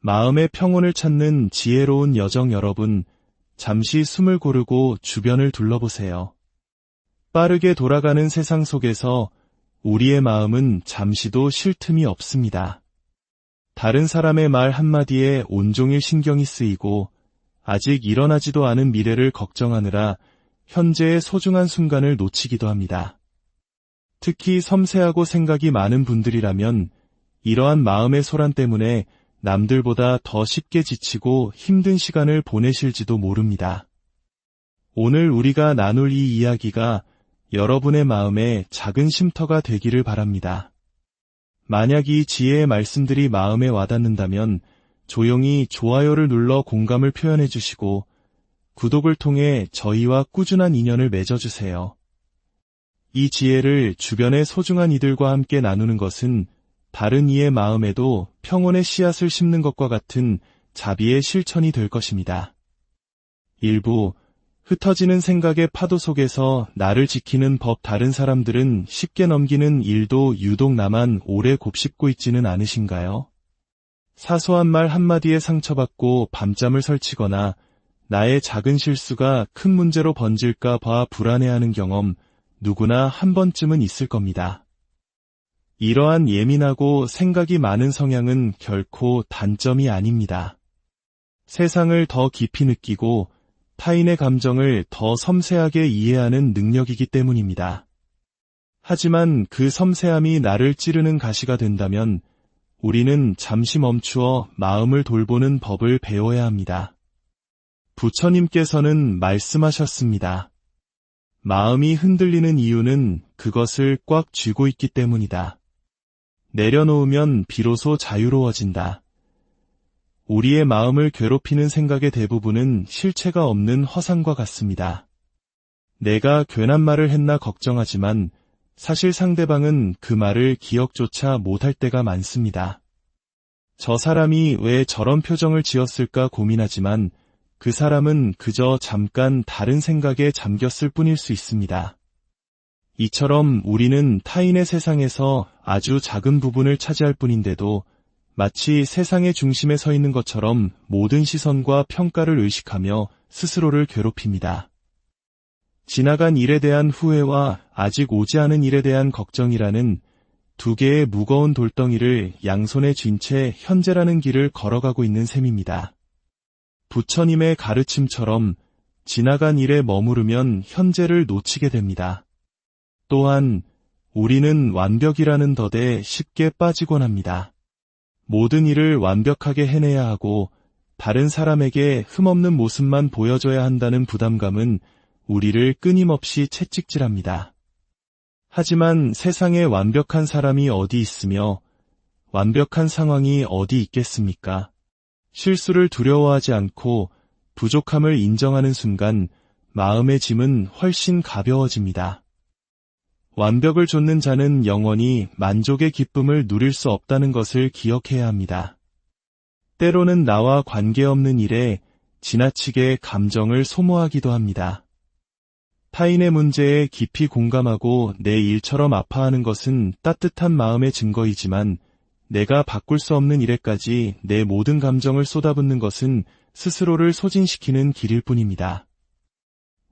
마음의 평온을 찾는 지혜로운 여정 여러분, 잠시 숨을 고르고 주변을 둘러보세요. 빠르게 돌아가는 세상 속에서 우리의 마음은 잠시도 쉴 틈이 없습니다. 다른 사람의 말 한마디에 온종일 신경이 쓰이고 아직 일어나지도 않은 미래를 걱정하느라 현재의 소중한 순간을 놓치기도 합니다. 특히 섬세하고 생각이 많은 분들이라면 이러한 마음의 소란 때문에 남들보다 더 쉽게 지치고 힘든 시간을 보내실지도 모릅니다. 오늘 우리가 나눌 이 이야기가 여러분의 마음에 작은 쉼터가 되기를 바랍니다. 만약 이 지혜의 말씀들이 마음에 와닿는다면 조용히 좋아요를 눌러 공감을 표현해 주시고 구독을 통해 저희와 꾸준한 인연을 맺어주세요. 이 지혜를 주변의 소중한 이들과 함께 나누는 것은 다른 이의 마음에도 평온의 씨앗을 심는 것과 같은 자비의 실천이 될 것입니다. 일부 흩어지는 생각의 파도 속에서 나를 지키는 법 다른 사람들은 쉽게 넘기는 일도 유독 나만 오래 곱씹고 있지는 않으신가요? 사소한 말 한마디에 상처받고 밤잠을 설치거나 나의 작은 실수가 큰 문제로 번질까 봐 불안해하는 경험 누구나 한 번쯤은 있을 겁니다. 이러한 예민하고 생각이 많은 성향은 결코 단점이 아닙니다. 세상을 더 깊이 느끼고 타인의 감정을 더 섬세하게 이해하는 능력이기 때문입니다. 하지만 그 섬세함이 나를 찌르는 가시가 된다면 우리는 잠시 멈추어 마음을 돌보는 법을 배워야 합니다. 부처님께서는 말씀하셨습니다. 마음이 흔들리는 이유는 그것을 꽉 쥐고 있기 때문이다. 내려놓으면 비로소 자유로워진다. 우리의 마음을 괴롭히는 생각의 대부분은 실체가 없는 허상과 같습니다. 내가 괜한 말을 했나 걱정하지만 사실 상대방은 그 말을 기억조차 못할 때가 많습니다. 저 사람이 왜 저런 표정을 지었을까 고민하지만 그 사람은 그저 잠깐 다른 생각에 잠겼을 뿐일 수 있습니다. 이처럼 우리는 타인의 세상에서 아주 작은 부분을 차지할 뿐인데도 마치 세상의 중심에 서 있는 것처럼 모든 시선과 평가를 의식하며 스스로를 괴롭힙니다. 지나간 일에 대한 후회와 아직 오지 않은 일에 대한 걱정이라는 두 개의 무거운 돌덩이를 양손에 쥔 채 현재라는 길을 걸어가고 있는 셈입니다. 부처님의 가르침처럼 지나간 일에 머무르면 현재를 놓치게 됩니다. 또한 우리는 완벽이라는 덫에 쉽게 빠지곤 합니다. 모든 일을 완벽하게 해내야 하고 다른 사람에게 흠없는 모습만 보여줘야 한다는 부담감은 우리를 끊임없이 채찍질합니다. 하지만 세상에 완벽한 사람이 어디 있으며 완벽한 상황이 어디 있겠습니까? 실수를 두려워하지 않고 부족함을 인정하는 순간 마음의 짐은 훨씬 가벼워집니다. 완벽을 좇는 자는 영원히 만족의 기쁨을 누릴 수 없다는 것을 기억해야 합니다. 때로는 나와 관계없는 일에 지나치게 감정을 소모하기도 합니다. 타인의 문제에 깊이 공감하고 내 일처럼 아파하는 것은 따뜻한 마음의 증거이지만 내가 바꿀 수 없는 일에까지 내 모든 감정을 쏟아붓는 것은 스스로를 소진시키는 길일 뿐입니다.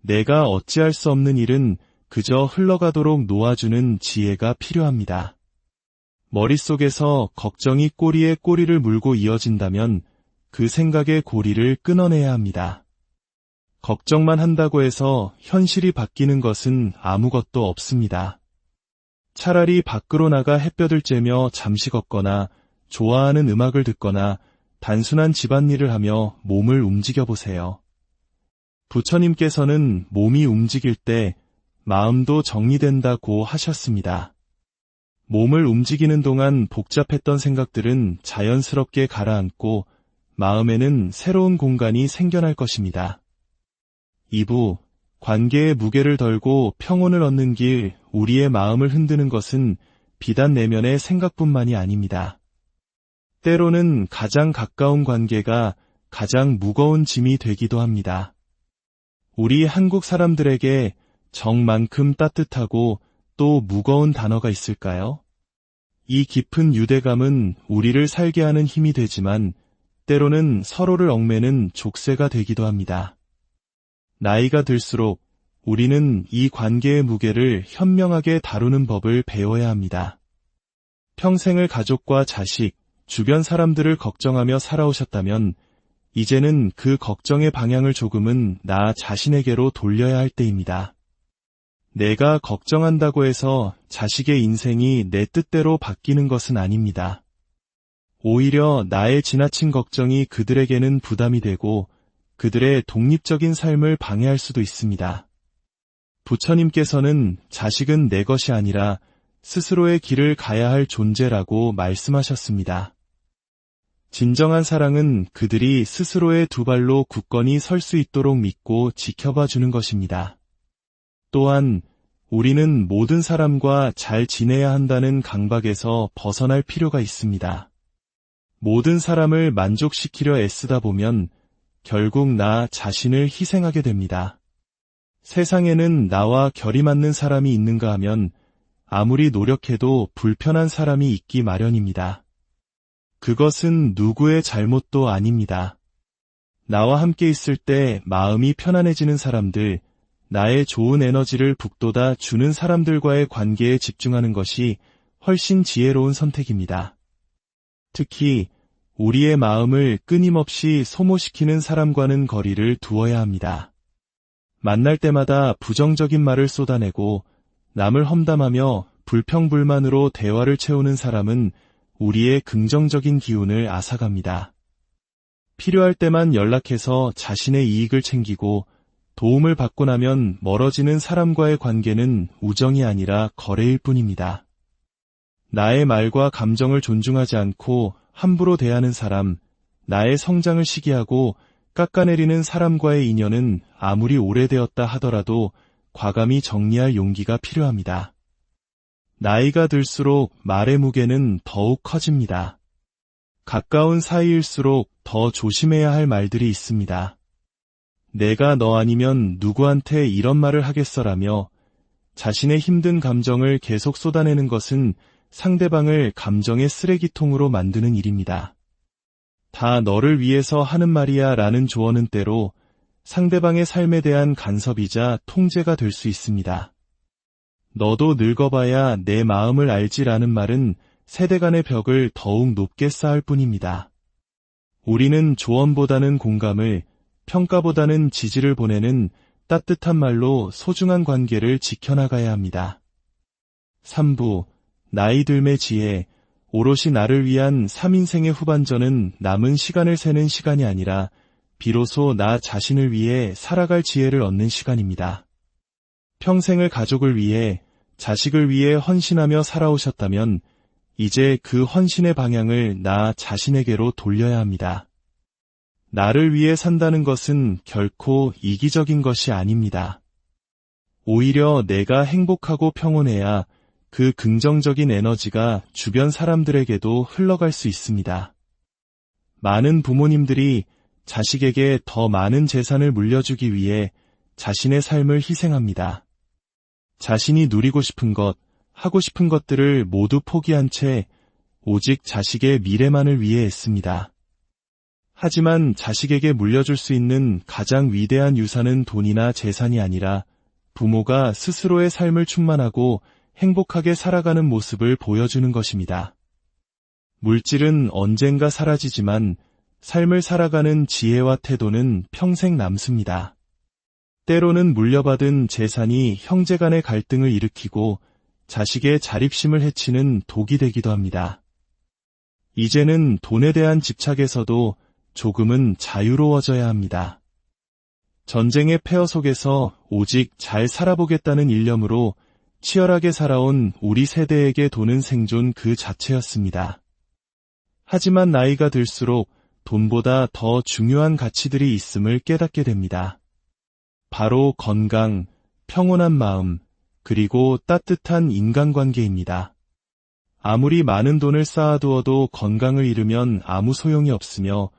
내가 어찌할 수 없는 일은 그저 흘러가도록 놓아주는 지혜가 필요합니다. 머릿속에서 걱정이 꼬리에 꼬리를 물고 이어진다면 그 생각의 고리를 끊어내야 합니다. 걱정만 한다고 해서 현실이 바뀌는 것은 아무것도 없습니다. 차라리 밖으로 나가 햇볕을 쬐며 잠시 걷거나 좋아하는 음악을 듣거나 단순한 집안일을 하며 몸을 움직여보세요. 부처님께서는 몸이 움직일 때 마음도 정리된다고 하셨습니다. 몸을 움직이는 동안 복잡했던 생각들은 자연스럽게 가라앉고 마음에는 새로운 공간이 생겨날 것입니다. 2부, 관계의 무게를 덜고 평온을 얻는 길, 우리의 마음을 흔드는 것은 비단 내면의 생각뿐만이 아닙니다. 때로는 가장 가까운 관계가 가장 무거운 짐이 되기도 합니다. 우리 한국 사람들에게 정만큼 따뜻하고 또 무거운 단어가 있을까요? 이 깊은 유대감은 우리를 살게 하는 힘이 되지만 때로는 서로를 얽매는 족쇄가 되기도 합니다. 나이가 들수록 우리는 이 관계의 무게를 현명하게 다루는 법을 배워야 합니다. 평생을 가족과 자식, 주변 사람들을 걱정하며 살아오셨다면 이제는 그 걱정의 방향을 조금은 나 자신에게로 돌려야 할 때입니다. 내가 걱정한다고 해서 자식의 인생이 내 뜻대로 바뀌는 것은 아닙니다. 오히려 나의 지나친 걱정이 그들에게는 부담이 되고 그들의 독립적인 삶을 방해할 수도 있습니다. 부처님께서는 자식은 내 것이 아니라 스스로의 길을 가야 할 존재라고 말씀하셨습니다. 진정한 사랑은 그들이 스스로의 두 발로 굳건히 설 수 있도록 믿고 지켜봐 주는 것입니다. 또한 우리는 모든 사람과 잘 지내야 한다는 강박에서 벗어날 필요가 있습니다. 모든 사람을 만족시키려 애쓰다 보면 결국 나 자신을 희생하게 됩니다. 세상에는 나와 결이 맞는 사람이 있는가 하면 아무리 노력해도 불편한 사람이 있기 마련입니다. 그것은 누구의 잘못도 아닙니다. 나와 함께 있을 때 마음이 편안해지는 사람들, 나의 좋은 에너지를 북돋아 주는 사람들과의 관계에 집중하는 것이 훨씬 지혜로운 선택입니다. 특히 우리의 마음을 끊임없이 소모시키는 사람과는 거리를 두어야 합니다. 만날 때마다 부정적인 말을 쏟아내고 남을 험담하며 불평불만으로 대화를 채우는 사람은 우리의 긍정적인 기운을 앗아갑니다. 필요할 때만 연락해서 자신의 이익을 챙기고 도움을 받고 나면 멀어지는 사람과의 관계는 우정이 아니라 거래일 뿐입니다. 나의 말과 감정을 존중하지 않고 함부로 대하는 사람, 나의 성장을 시기하고 깎아내리는 사람과의 인연은 아무리 오래되었다 하더라도 과감히 정리할 용기가 필요합니다. 나이가 들수록 말의 무게는 더욱 커집니다. 가까운 사이일수록 더 조심해야 할 말들이 있습니다. 내가 너 아니면 누구한테 이런 말을 하겠어라며 자신의 힘든 감정을 계속 쏟아내는 것은 상대방을 감정의 쓰레기통으로 만드는 일입니다. 다 너를 위해서 하는 말이야 라는 조언은 때로 상대방의 삶에 대한 간섭이자 통제가 될 수 있습니다. 너도 늙어봐야 내 마음을 알지라는 말은 세대 간의 벽을 더욱 높게 쌓을 뿐입니다. 우리는 조언보다는 공감을, 평가보다는 지지를 보내는 따뜻한 말로 소중한 관계를 지켜나가야 합니다. 3부, 나이 들매 지혜, 오롯이 나를 위한 3인생의 후반전은 남은 시간을 세는 시간이 아니라 비로소 나 자신을 위해 살아갈 지혜를 얻는 시간입니다. 평생을 가족을 위해, 자식을 위해 헌신하며 살아오셨다면 이제 그 헌신의 방향을 나 자신에게로 돌려야 합니다. 나를 위해 산다는 것은 결코 이기적인 것이 아닙니다. 오히려 내가 행복하고 평온해야 그 긍정적인 에너지가 주변 사람들에게도 흘러갈 수 있습니다. 많은 부모님들이 자식에게 더 많은 재산을 물려주기 위해 자신의 삶을 희생합니다. 자신이 누리고 싶은 것, 하고 싶은 것들을 모두 포기한 채 오직 자식의 미래만을 위해 애씁니다. 하지만 자식에게 물려줄 수 있는 가장 위대한 유산은 돈이나 재산이 아니라 부모가 스스로의 삶을 충만하고 행복하게 살아가는 모습을 보여주는 것입니다. 물질은 언젠가 사라지지만 삶을 살아가는 지혜와 태도는 평생 남습니다. 때로는 물려받은 재산이 형제 간의 갈등을 일으키고 자식의 자립심을 해치는 독이 되기도 합니다. 이제는 돈에 대한 집착에서도 조금은 자유로워져야 합니다. 전쟁의 폐허 속에서 오직 잘 살아보겠다는 일념으로 치열하게 살아온 우리 세대에게 돈은 생존 그 자체였습니다. 하지만 나이가 들수록 돈보다 더 중요한 가치들이 있음을 깨닫게 됩니다. 바로 건강, 평온한 마음, 그리고 따뜻한 인간관계입니다. 아무리 많은 돈을 쌓아두어도 건강을 잃으면 아무 소용이 없으며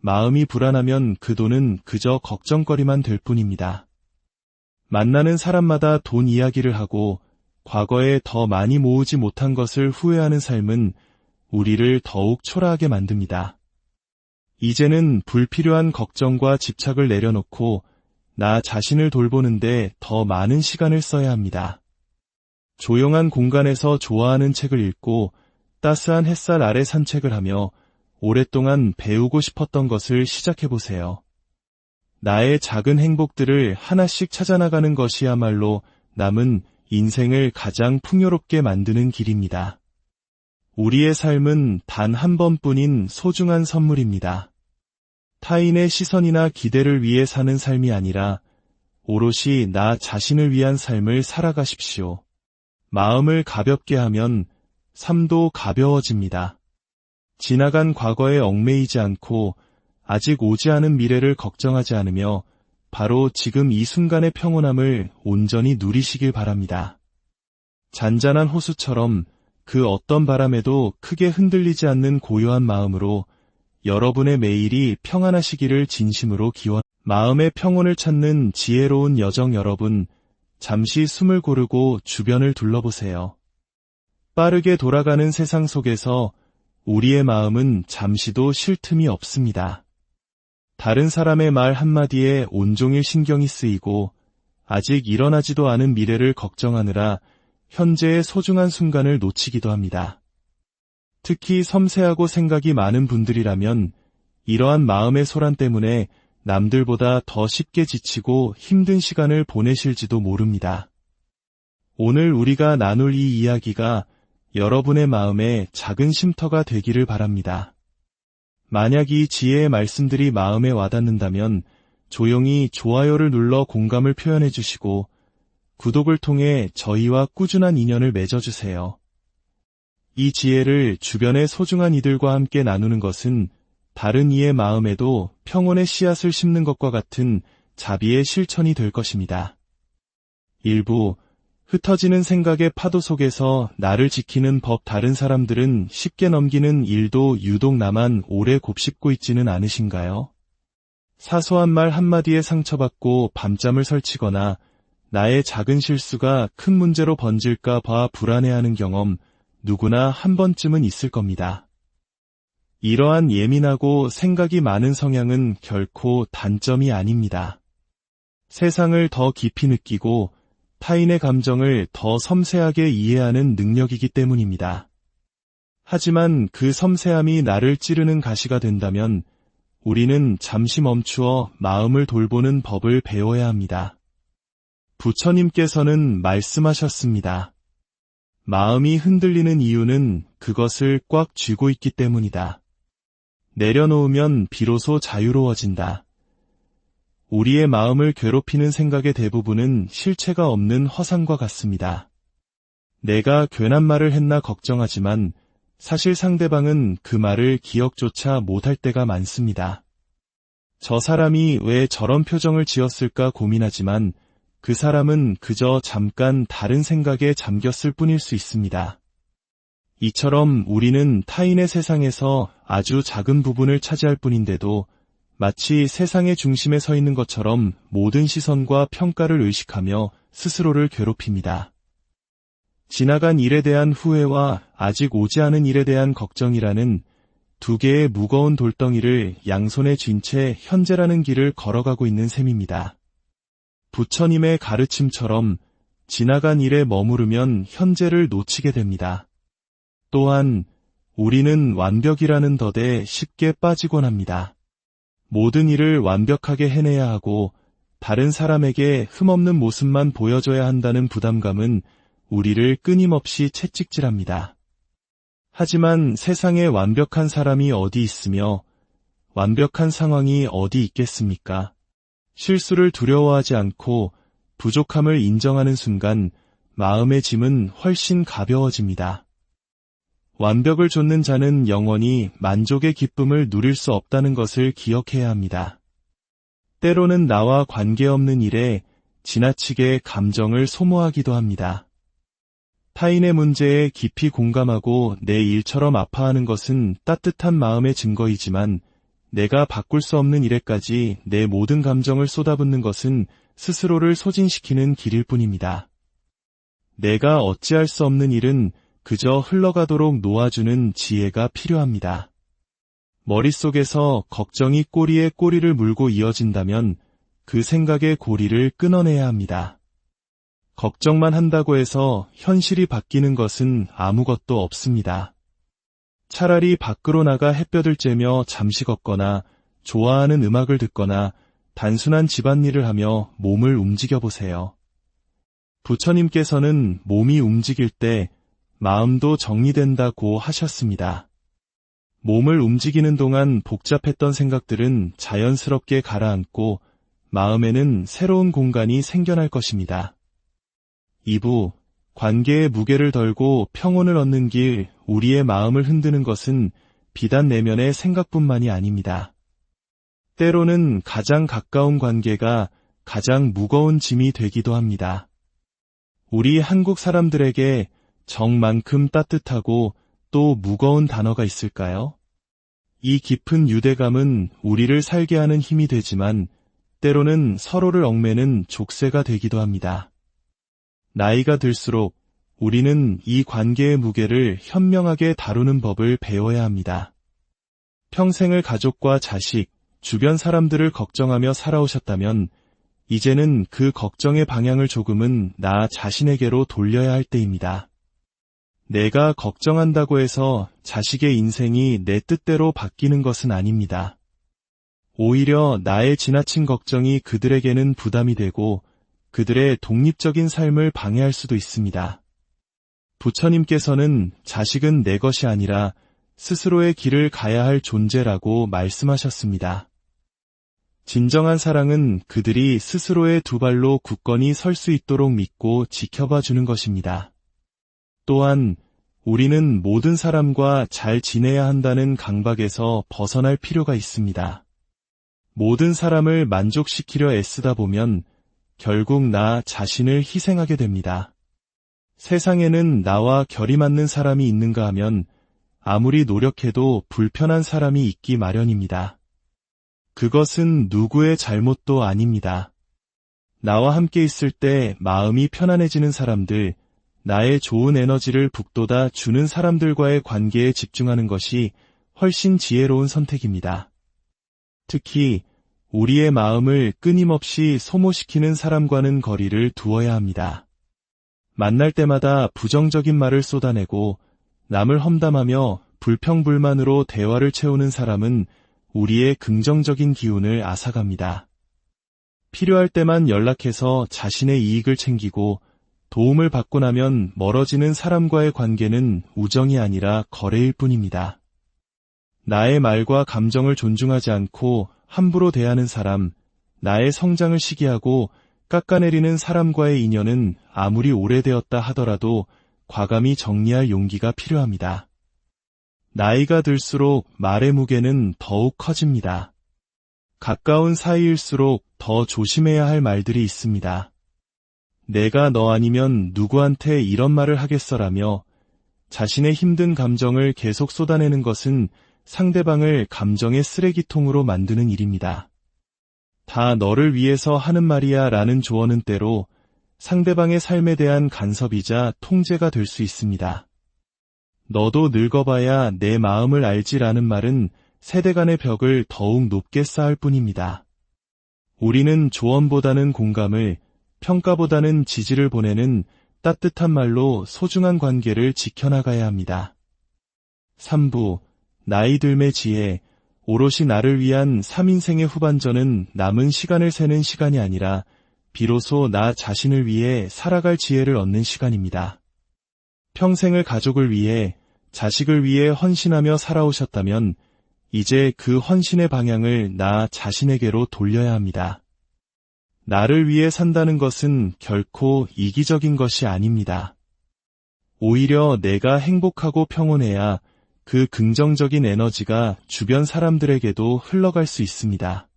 마음이 불안하면 그 돈은 그저 걱정거리만 될 뿐입니다. 만나는 사람마다 돈 이야기를 하고 과거에 더 많이 모으지 못한 것을 후회하는 삶은 우리를 더욱 초라하게 만듭니다. 이제는 불필요한 걱정과 집착을 내려놓고 나 자신을 돌보는데 더 많은 시간을 써야 합니다. 조용한 공간에서 좋아하는 책을 읽고 따스한 햇살 아래 산책을 하며 오랫동안 배우고 싶었던 것을 시작해보세요. 나의 작은 행복들을 하나씩 찾아나가는 것이야말로 남은 인생을 가장 풍요롭게 만드는 길입니다. 우리의 삶은 단 한 번뿐인 소중한 선물입니다. 타인의 시선이나 기대를 위해 사는 삶이 아니라 오롯이 나 자신을 위한 삶을 살아가십시오. 마음을 가볍게 하면 삶도 가벼워집니다. 지나간 과거에 얽매이지 않고 아직 오지 않은 미래를 걱정하지 않으며 바로 지금 이 순간의 평온함을 온전히 누리시길 바랍니다. 잔잔한 호수처럼 그 어떤 바람에도 크게 흔들리지 않는 고요한 마음으로 여러분의 매일이 평안하시기를 진심으로 기원. 마음의 평온을 찾는 지혜로운 여정 여러분, 잠시 숨을 고르고 주변을 둘러보세요. 빠르게 돌아가는 세상 속에서 우리의 마음은 잠시도 쉴 틈이 없습니다. 다른 사람의 말 한마디에 온종일 신경이 쓰이고 아직 일어나지도 않은 미래를 걱정하느라 현재의 소중한 순간을 놓치기도 합니다. 특히 섬세하고 생각이 많은 분들이라면 이러한 마음의 소란 때문에 남들보다 더 쉽게 지치고 힘든 시간을 보내실지도 모릅니다. 오늘 우리가 나눌 이 이야기가 여러분의 마음에 작은 쉼터가 되기를 바랍니다. 만약 이 지혜의 말씀들이 마음에 와닿는다면 조용히 좋아요를 눌러 공감을 표현해 주시고 구독을 통해 저희와 꾸준한 인연을 맺어주세요. 이 지혜를 주변의 소중한 이들과 함께 나누는 것은 다른 이의 마음에도 평온의 씨앗을 심는 것과 같은 자비의 실천이 될 것입니다. 일부 흩어지는 생각의 파도 속에서 나를 지키는 법. 다른 사람들은 쉽게 넘기는 일도 유독 나만 오래 곱씹고 있지는 않으신가요? 사소한 말 한마디에 상처받고 밤잠을 설치거나 나의 작은 실수가 큰 문제로 번질까 봐 불안해하는 경험 누구나 한 번쯤은 있을 겁니다. 이러한 예민하고 생각이 많은 성향은 결코 단점이 아닙니다. 세상을 더 깊이 느끼고 타인의 감정을 더 섬세하게 이해하는 능력이기 때문입니다. 하지만 그 섬세함이 나를 찌르는 가시가 된다면 우리는 잠시 멈추어 마음을 돌보는 법을 배워야 합니다. 부처님께서는 말씀하셨습니다. 마음이 흔들리는 이유는 그것을 꽉 쥐고 있기 때문이다. 내려놓으면 비로소 자유로워진다. 우리의 마음을 괴롭히는 생각의 대부분은 실체가 없는 허상과 같습니다. 내가 괜한 말을 했나 걱정하지만 사실 상대방은 그 말을 기억조차 못할 때가 많습니다. 저 사람이 왜 저런 표정을 지었을까 고민하지만 그 사람은 그저 잠깐 다른 생각에 잠겼을 뿐일 수 있습니다. 이처럼 우리는 타인의 세상에서 아주 작은 부분을 차지할 뿐인데도 마치 세상의 중심에 서 있는 것처럼 모든 시선과 평가를 의식하며 스스로를 괴롭힙니다. 지나간 일에 대한 후회와 아직 오지 않은 일에 대한 걱정이라는 두 개의 무거운 돌덩이를 양손에 쥔 채 현재라는 길을 걸어가고 있는 셈입니다. 부처님의 가르침처럼 지나간 일에 머무르면 현재를 놓치게 됩니다. 또한 우리는 완벽이라는 덫에 쉽게 빠지곤 합니다. 모든 일을 완벽하게 해내야 하고 다른 사람에게 흠없는 모습만 보여줘야 한다는 부담감은 우리를 끊임없이 채찍질합니다. 하지만 세상에 완벽한 사람이 어디 있으며 완벽한 상황이 어디 있겠습니까? 실수를 두려워하지 않고 부족함을 인정하는 순간 마음의 짐은 훨씬 가벼워집니다. 완벽을 좇는 자는 영원히 만족의 기쁨을 누릴 수 없다는 것을 기억해야 합니다. 때로는 나와 관계없는 일에 지나치게 감정을 소모하기도 합니다. 타인의 문제에 깊이 공감하고 내 일처럼 아파하는 것은 따뜻한 마음의 증거이지만 내가 바꿀 수 없는 일에까지 내 모든 감정을 쏟아붓는 것은 스스로를 소진시키는 길일 뿐입니다. 내가 어찌할 수 없는 일은 그저 흘러가도록 놓아주는 지혜가 필요합니다. 머릿속에서 걱정이 꼬리에 꼬리를 물고 이어진다면 그 생각의 고리를 끊어내야 합니다. 걱정만 한다고 해서 현실이 바뀌는 것은 아무것도 없습니다. 차라리 밖으로 나가 햇볕을 쬐며 잠시 걷거나 좋아하는 음악을 듣거나 단순한 집안일을 하며 몸을 움직여보세요. 부처님께서는 몸이 움직일 때 마음도 정리된다고 하셨습니다. 몸을 움직이는 동안 복잡했던 생각들은 자연스럽게 가라앉고 마음에는 새로운 공간이 생겨날 것입니다. 2부, 관계의 무게를 덜고 평온을 얻는 길, 우리의 마음을 흔드는 것은 비단 내면의 생각뿐만이 아닙니다. 때로는 가장 가까운 관계가 가장 무거운 짐이 되기도 합니다. 우리 한국 사람들에게 정만큼 따뜻하고 또 무거운 단어가 있을까요? 이 깊은 유대감은 우리를 살게 하는 힘이 되지만 때로는 서로를 얽매는 족쇄가 되기도 합니다. 나이가 들수록 우리는 이 관계의 무게를 현명하게 다루는 법을 배워야 합니다. 평생을 가족과 자식, 주변 사람들을 걱정하며 살아오셨다면 이제는 그 걱정의 방향을 조금은 나 자신에게로 돌려야 할 때입니다. 내가 걱정한다고 해서 자식의 인생이 내 뜻대로 바뀌는 것은 아닙니다. 오히려 나의 지나친 걱정이 그들에게는 부담이 되고 그들의 독립적인 삶을 방해할 수도 있습니다. 부처님께서는 자식은 내 것이 아니라 스스로의 길을 가야 할 존재라고 말씀하셨습니다. 진정한 사랑은 그들이 스스로의 두 발로 굳건히 설 수 있도록 믿고 지켜봐 주는 것입니다. 또한 우리는 모든 사람과 잘 지내야 한다는 강박에서 벗어날 필요가 있습니다. 모든 사람을 만족시키려 애쓰다 보면 결국 나 자신을 희생하게 됩니다. 세상에는 나와 결이 맞는 사람이 있는가 하면 아무리 노력해도 불편한 사람이 있기 마련입니다. 그것은 누구의 잘못도 아닙니다. 나와 함께 있을 때 마음이 편안해지는 사람들, 나의 좋은 에너지를 북돋아 주는 사람들과의 관계에 집중하는 것이 훨씬 지혜로운 선택입니다. 특히 우리의 마음을 끊임없이 소모시키는 사람과는 거리를 두어야 합니다. 만날 때마다 부정적인 말을 쏟아내고 남을 험담하며 불평불만으로 대화를 채우는 사람은 우리의 긍정적인 기운을 앗아갑니다. 필요할 때만 연락해서 자신의 이익을 챙기고 도움을 받고 나면 멀어지는 사람과의 관계는 우정이 아니라 거래일 뿐입니다. 나의 말과 감정을 존중하지 않고 함부로 대하는 사람, 나의 성장을 시기하고 깎아내리는 사람과의 인연은 아무리 오래되었다 하더라도 과감히 정리할 용기가 필요합니다. 나이가 들수록 말의 무게는 더욱 커집니다. 가까운 사이일수록 더 조심해야 할 말들이 있습니다. 내가 너 아니면 누구한테 이런 말을 하겠어라며 자신의 힘든 감정을 계속 쏟아내는 것은 상대방을 감정의 쓰레기통으로 만드는 일입니다. 다 너를 위해서 하는 말이야 라는 조언은 때로 상대방의 삶에 대한 간섭이자 통제가 될 수 있습니다. 너도 늙어봐야 내 마음을 알지라는 말은 세대 간의 벽을 더욱 높게 쌓을 뿐입니다. 우리는 조언보다는 공감을, 평가보다는 지지를 보내는 따뜻한 말로 소중한 관계를 지켜나가야 합니다. 3부, 나이 들매 지혜, 오롯이 나를 위한 3인생의 후반전은 남은 시간을 세는 시간이 아니라 비로소 나 자신을 위해 살아갈 지혜를 얻는 시간입니다. 평생을 가족을 위해, 자식을 위해 헌신하며 살아오셨다면 이제 그 헌신의 방향을 나 자신에게로 돌려야 합니다. 나를 위해 산다는 것은 결코 이기적인 것이 아닙니다. 오히려 내가 행복하고 평온해야 그 긍정적인 에너지가 주변 사람들에게도 흘러갈 수 있습니다.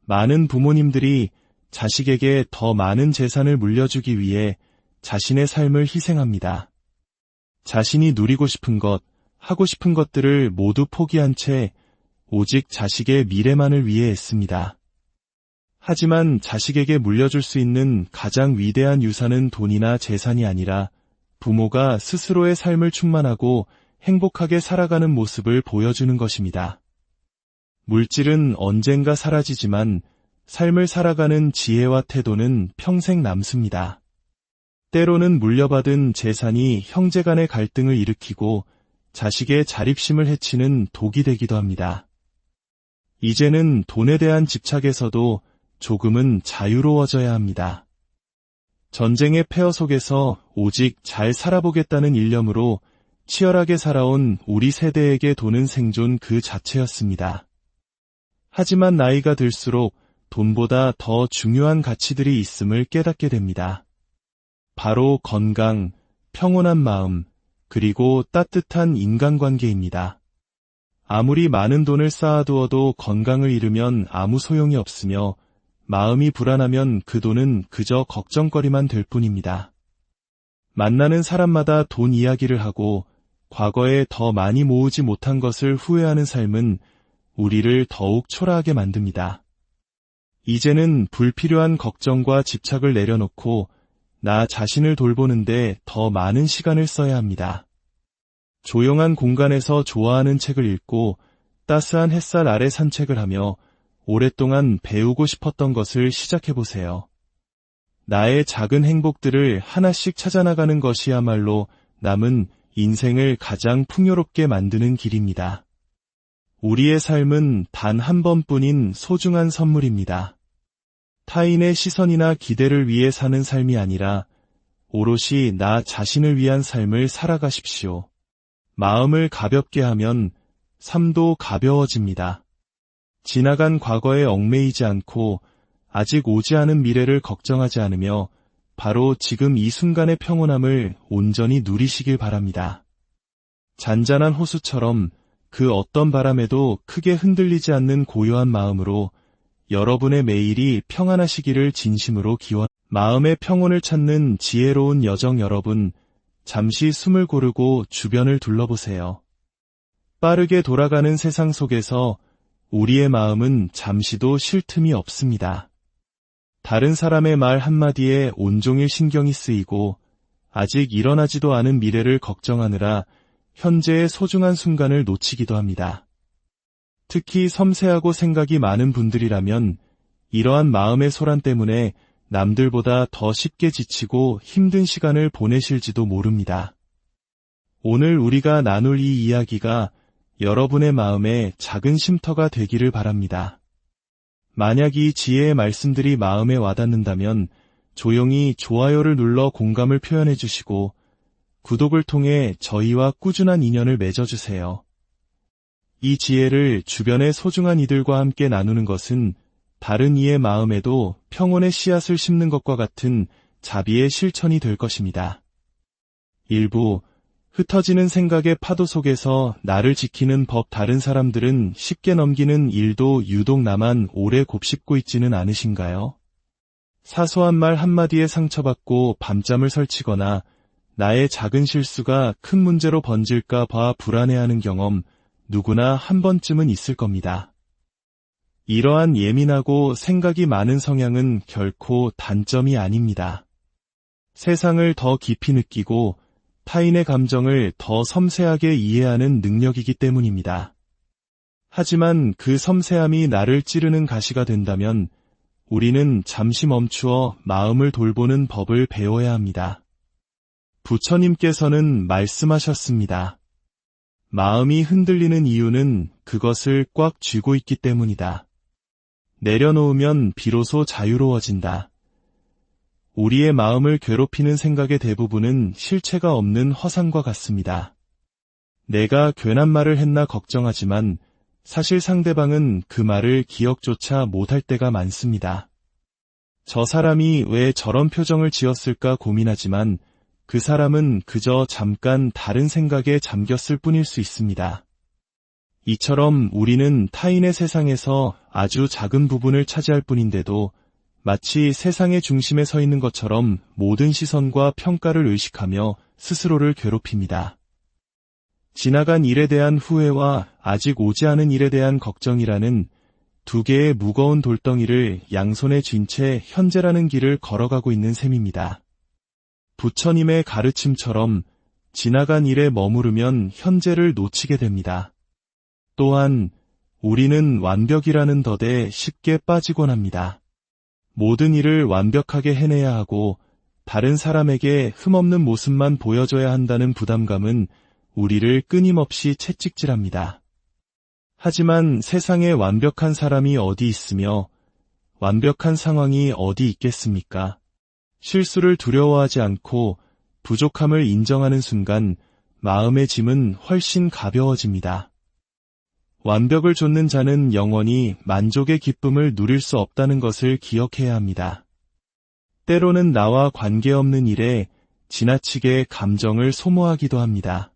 많은 부모님들이 자식에게 더 많은 재산을 물려주기 위해 자신의 삶을 희생합니다. 자신이 누리고 싶은 것, 하고 싶은 것들을 모두 포기한 채 오직 자식의 미래만을 위해 애씁니다. 하지만 자식에게 물려줄 수 있는 가장 위대한 유산은 돈이나 재산이 아니라 부모가 스스로의 삶을 충만하고 행복하게 살아가는 모습을 보여주는 것입니다. 물질은 언젠가 사라지지만 삶을 살아가는 지혜와 태도는 평생 남습니다. 때로는 물려받은 재산이 형제 간의 갈등을 일으키고 자식의 자립심을 해치는 독이 되기도 합니다. 이제는 돈에 대한 집착에서도 조금은 자유로워져야 합니다. 전쟁의 폐허 속에서 오직 잘 살아보겠다는 일념으로 치열하게 살아온 우리 세대에게 돈은 생존 그 자체였습니다. 하지만 나이가 들수록 돈보다 더 중요한 가치들이 있음을 깨닫게 됩니다. 바로 건강, 평온한 마음, 그리고 따뜻한 인간관계입니다. 아무리 많은 돈을 쌓아두어도 건강을 잃으면 아무 소용이 없으며 마음이 불안하면 그 돈은 그저 걱정거리만 될 뿐입니다. 만나는 사람마다 돈 이야기를 하고 과거에 더 많이 모으지 못한 것을 후회하는 삶은 우리를 더욱 초라하게 만듭니다. 이제는 불필요한 걱정과 집착을 내려놓고 나 자신을 돌보는데 더 많은 시간을 써야 합니다. 조용한 공간에서 좋아하는 책을 읽고 따스한 햇살 아래 산책을 하며 오랫동안 배우고 싶었던 것을 시작해보세요. 나의 작은 행복들을 하나씩 찾아나가는 것이야말로 남은 인생을 가장 풍요롭게 만드는 길입니다. 우리의 삶은 단 한 번뿐인 소중한 선물입니다. 타인의 시선이나 기대를 위해 사는 삶이 아니라 오롯이 나 자신을 위한 삶을 살아가십시오. 마음을 가볍게 하면 삶도 가벼워집니다. 지나간 과거에 얽매이지 않고 아직 오지 않은 미래를 걱정하지 않으며 바로 지금 이 순간의 평온함을 온전히 누리시길 바랍니다. 잔잔한 호수처럼 그 어떤 바람에도 크게 흔들리지 않는 고요한 마음으로 여러분의 매일이 평안하시기를 진심으로 마음의 평온을 찾는 지혜로운 여정 여러분, 잠시 숨을 고르고 주변을 둘러보세요. 빠르게 돌아가는 세상 속에서 우리의 마음은 잠시도 쉴 틈이 없습니다. 다른 사람의 말 한마디에 온종일 신경이 쓰이고 아직 일어나지도 않은 미래를 걱정하느라 현재의 소중한 순간을 놓치기도 합니다. 특히 섬세하고 생각이 많은 분들이라면 이러한 마음의 소란 때문에 남들보다 더 쉽게 지치고 힘든 시간을 보내실지도 모릅니다. 오늘 우리가 나눌 이 이야기가 여러분의 마음에 작은 쉼터가 되기를 바랍니다. 만약 이 지혜의 말씀들이 마음에 와닿는다면 조용히 좋아요를 눌러 공감을 표현해 주시고 구독을 통해 저희와 꾸준한 인연을 맺어주세요. 이 지혜를 주변의 소중한 이들과 함께 나누는 것은 다른 이의 마음에도 평온의 씨앗을 심는 것과 같은 자비의 실천이 될 것입니다. 일부 흩어지는 생각의 파도 속에서 나를 지키는 법 다른 사람들은 쉽게 넘기는 일도 유독 나만 오래 곱씹고 있지는 않으신가요? 사소한 말 한마디에 상처받고 밤잠을 설치거나 나의 작은 실수가 큰 문제로 번질까 봐 불안해하는 경험 누구나 한 번쯤은 있을 겁니다. 이러한 예민하고 생각이 많은 성향은 결코 단점이 아닙니다. 세상을 더 깊이 느끼고 타인의 감정을 더 섬세하게 이해하는 능력이기 때문입니다. 하지만 그 섬세함이 나를 찌르는 가시가 된다면 우리는 잠시 멈추어 마음을 돌보는 법을 배워야 합니다. 부처님께서는 말씀하셨습니다. 마음이 흔들리는 이유는 그것을 꽉 쥐고 있기 때문이다. 내려놓으면 비로소 자유로워진다. 우리의 마음을 괴롭히는 생각의 대부분은 실체가 없는 허상과 같습니다. 내가 괜한 말을 했나 걱정하지만 사실 상대방은 그 말을 기억조차 못할 때가 많습니다. 저 사람이 왜 저런 표정을 지었을까 고민하지만 그 사람은 그저 잠깐 다른 생각에 잠겼을 뿐일 수 있습니다. 이처럼 우리는 타인의 세상에서 아주 작은 부분을 차지할 뿐인데도 마치 세상의 중심에 서 있는 것처럼 모든 시선과 평가를 의식하며 스스로를 괴롭힙니다. 지나간 일에 대한 후회와 아직 오지 않은 일에 대한 걱정이라는 두 개의 무거운 돌덩이를 양손에 쥔 채 현재라는 길을 걸어가고 있는 셈입니다. 부처님의 가르침처럼 지나간 일에 머무르면 현재를 놓치게 됩니다. 또한 우리는 완벽이라는 덫에 쉽게 빠지곤 합니다. 모든 일을 완벽하게 해내야 하고 다른 사람에게 흠없는 모습만 보여줘야 한다는 부담감은 우리를 끊임없이 채찍질합니다. 하지만 세상에 완벽한 사람이 어디 있으며 완벽한 상황이 어디 있겠습니까? 실수를 두려워하지 않고 부족함을 인정하는 순간 마음의 짐은 훨씬 가벼워집니다. 완벽을 좇는 자는 영원히 만족의 기쁨을 누릴 수 없다는 것을 기억해야 합니다. 때로는 나와 관계없는 일에 지나치게 감정을 소모하기도 합니다.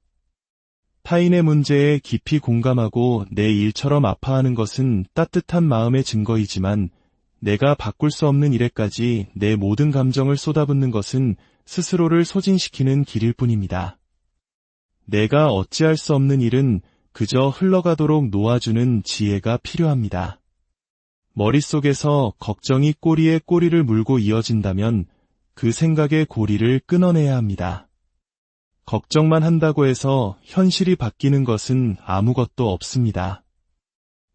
타인의 문제에 깊이 공감하고 내 일처럼 아파하는 것은 따뜻한 마음의 증거이지만 내가 바꿀 수 없는 일에까지 내 모든 감정을 쏟아붓는 것은 스스로를 소진시키는 길일 뿐입니다. 내가 어찌할 수 없는 일은 그저 흘러가도록 놓아주는 지혜가 필요합니다. 머릿속에서 걱정이 꼬리에 꼬리를 물고 이어진다면 그 생각의 고리를 끊어내야 합니다. 걱정만 한다고 해서 현실이 바뀌는 것은 아무것도 없습니다.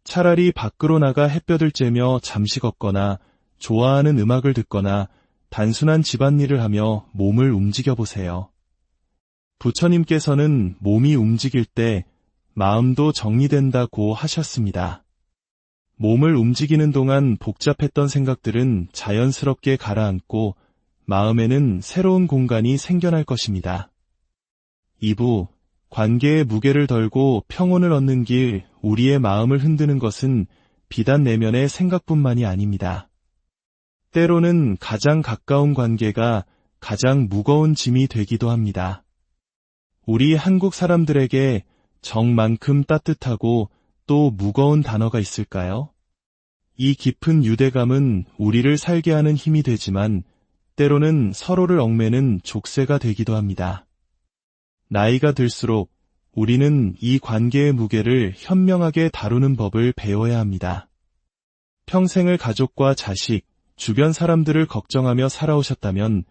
차라리 밖으로 나가 햇볕을 쬐며 잠시 걷거나 좋아하는 음악을 듣거나 단순한 집안일을 하며 몸을 움직여 보세요. 부처님께서는 몸이 움직일 때 마음도 정리된다고 하셨습니다. 몸을 움직이는 동안 복잡했던 생각들은 자연스럽게 가라앉고 마음에는 새로운 공간이 생겨날 것입니다. 2부, 관계의 무게를 덜고 평온을 얻는 길, 우리의 마음을 흔드는 것은 비단 내면의 생각뿐만이 아닙니다. 때로는 가장 가까운 관계가 가장 무거운 짐이 되기도 합니다. 우리 한국 사람들에게 정만큼 따뜻하고 또 무거운 단어가 있을까요? 이 깊은 유대감은 우리를 살게 하는 힘이 되지만 때로는 서로를 얽매는 족쇄가 되기도 합니다. 나이가 들수록 우리는 이 관계의 무게를 현명하게 다루는 법을 배워야 합니다. 평생을 가족과 자식, 주변 사람들을 걱정하며 살아오셨다면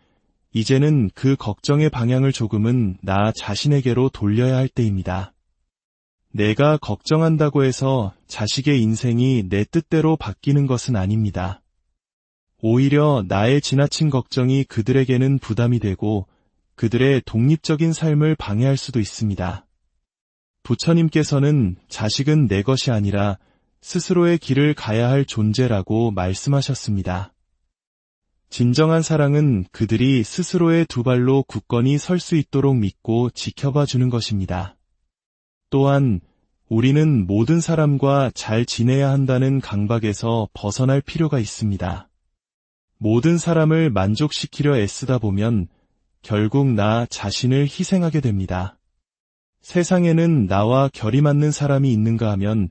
이제는 그 걱정의 방향을 조금은 나 자신에게로 돌려야 할 때입니다. 내가 걱정한다고 해서 자식의 인생이 내 뜻대로 바뀌는 것은 아닙니다. 오히려 나의 지나친 걱정이 그들에게는 부담이 되고 그들의 독립적인 삶을 방해할 수도 있습니다. 부처님께서는 자식은 내 것이 아니라 스스로의 길을 가야 할 존재라고 말씀하셨습니다. 진정한 사랑은 그들이 스스로의 두 발로 굳건히 설 수 있도록 믿고 지켜봐 주는 것입니다. 또한 우리는 모든 사람과 잘 지내야 한다는 강박에서 벗어날 필요가 있습니다. 모든 사람을 만족시키려 애쓰다 보면 결국 나 자신을 희생하게 됩니다. 세상에는 나와 결이 맞는 사람이 있는가 하면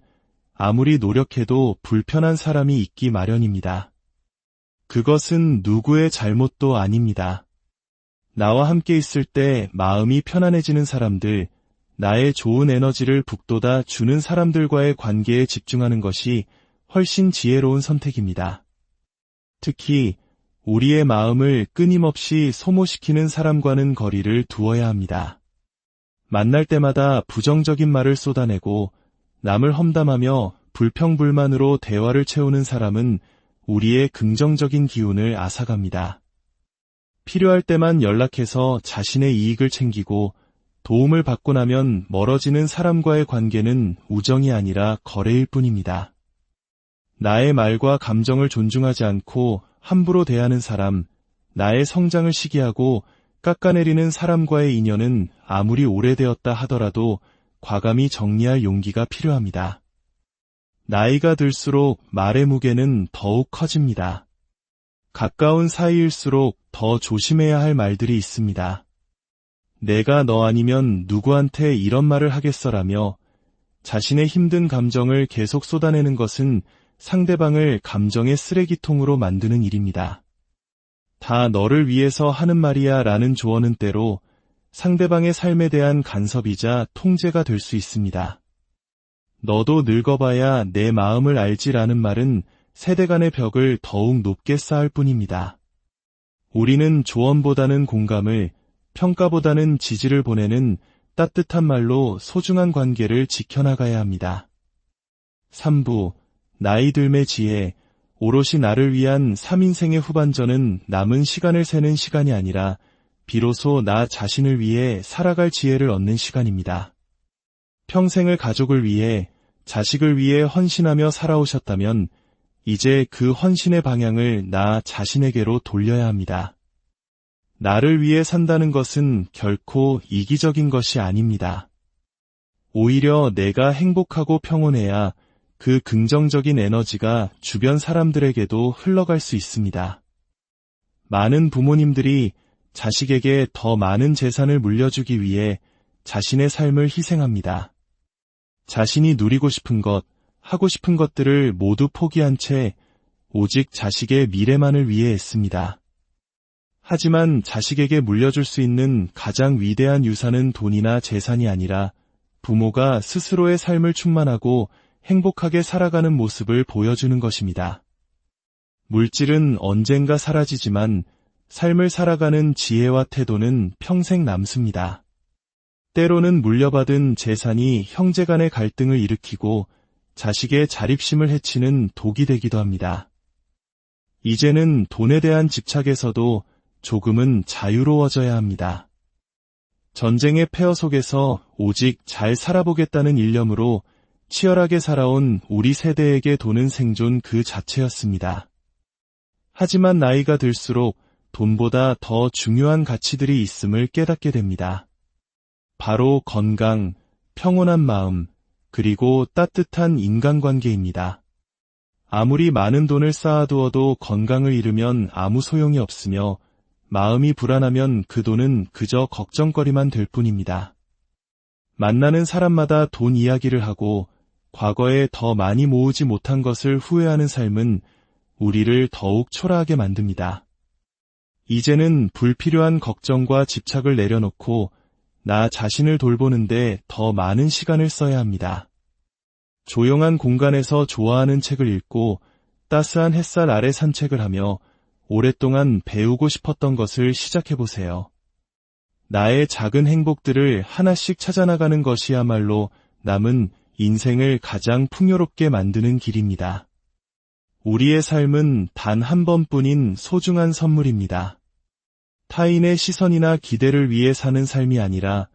아무리 노력해도 불편한 사람이 있기 마련입니다. 그것은 누구의 잘못도 아닙니다. 나와 함께 있을 때 마음이 편안해지는 사람들, 나의 좋은 에너지를 북돋아 주는 사람들과의 관계에 집중하는 것이 훨씬 지혜로운 선택입니다. 특히 우리의 마음을 끊임없이 소모시키는 사람과는 거리를 두어야 합니다. 만날 때마다 부정적인 말을 쏟아내고 남을 험담하며 불평불만으로 대화를 채우는 사람은 우리의 긍정적인 기운을 앗아갑니다. 필요할 때만 연락해서 자신의 이익을 챙기고 도움을 받고 나면 멀어지는 사람과의 관계는 우정이 아니라 거래일 뿐입니다. 나의 말과 감정을 존중하지 않고 함부로 대하는 사람, 나의 성장을 시기하고 깎아내리는 사람과의 인연은 아무리 오래되었다 하더라도 과감히 정리할 용기가 필요합니다. 나이가 들수록 말의 무게는 더욱 커집니다. 가까운 사이일수록 더 조심해야 할 말들이 있습니다. 내가 너 아니면 누구한테 이런 말을 하겠어라며 자신의 힘든 감정을 계속 쏟아내는 것은 상대방을 감정의 쓰레기통으로 만드는 일입니다. 다 너를 위해서 하는 말이야 라는 조언은 때로 상대방의 삶에 대한 간섭이자 통제가 될 수 있습니다. 너도 늙어봐야 내 마음을 알지라는 말은 세대 간의 벽을 더욱 높게 쌓을 뿐입니다. 우리는 조언보다는 공감을, 평가보다는 지지를 보내는 따뜻한 말로 소중한 관계를 지켜나가야 합니다. 3부 나이 들매 지혜. 오롯이 나를 위한 3인생의 후반전은 남은 시간을 세는 시간이 아니라 비로소 나 자신을 위해 살아갈 지혜를 얻는 시간입니다. 평생을 가족을 위해, 자식을 위해 헌신하며 살아오셨다면 이제 그 헌신의 방향을 나 자신에게로 돌려야 합니다. 나를 위해 산다는 것은 결코 이기적인 것이 아닙니다. 오히려 내가 행복하고 평온해야 그 긍정적인 에너지가 주변 사람들에게도 흘러갈 수 있습니다. 많은 부모님들이 자식에게 더 많은 재산을 물려주기 위해 자신의 삶을 희생합니다. 자신이 누리고 싶은 것, 하고 싶은 것들을 모두 포기한 채 오직 자식의 미래만을 위해 애씁니다. 하지만 자식에게 물려줄 수 있는 가장 위대한 유산은 돈이나 재산이 아니라 부모가 스스로의 삶을 충만하고 행복하게 살아가는 모습을 보여주는 것입니다. 물질은 언젠가 사라지지만 삶을 살아가는 지혜와 태도는 평생 남습니다. 때로는 물려받은 재산이 형제 간의 갈등을 일으키고 자식의 자립심을 해치는 독이 되기도 합니다. 이제는 돈에 대한 집착에서도 조금은 자유로워져야 합니다. 전쟁의 폐허 속에서 오직 잘 살아보겠다는 일념으로 치열하게 살아온 우리 세대에게 돈은 생존 그 자체였습니다. 하지만 나이가 들수록 돈보다 더 중요한 가치들이 있음을 깨닫게 됩니다. 바로 건강, 평온한 마음, 그리고 따뜻한 인간관계입니다. 아무리 많은 돈을 쌓아두어도 건강을 잃으면 아무 소용이 없으며 마음이 불안하면 그 돈은 그저 걱정거리만 될 뿐입니다. 만나는 사람마다 돈 이야기를 하고 과거에 더 많이 모으지 못한 것을 후회하는 삶은 우리를 더욱 초라하게 만듭니다. 이제는 불필요한 걱정과 집착을 내려놓고 나 자신을 돌보는데 더 많은 시간을 써야 합니다. 조용한 공간에서 좋아하는 책을 읽고 따스한 햇살 아래 산책을 하며 오랫동안 배우고 싶었던 것을 시작해보세요. 나의 작은 행복들을 하나씩 찾아나가는 것이야말로 남은 인생을 가장 풍요롭게 만드는 길입니다. 우리의 삶은 단 한 번뿐인 소중한 선물입니다. 타인의 시선이나 기대를 위해 사는 삶이 아니라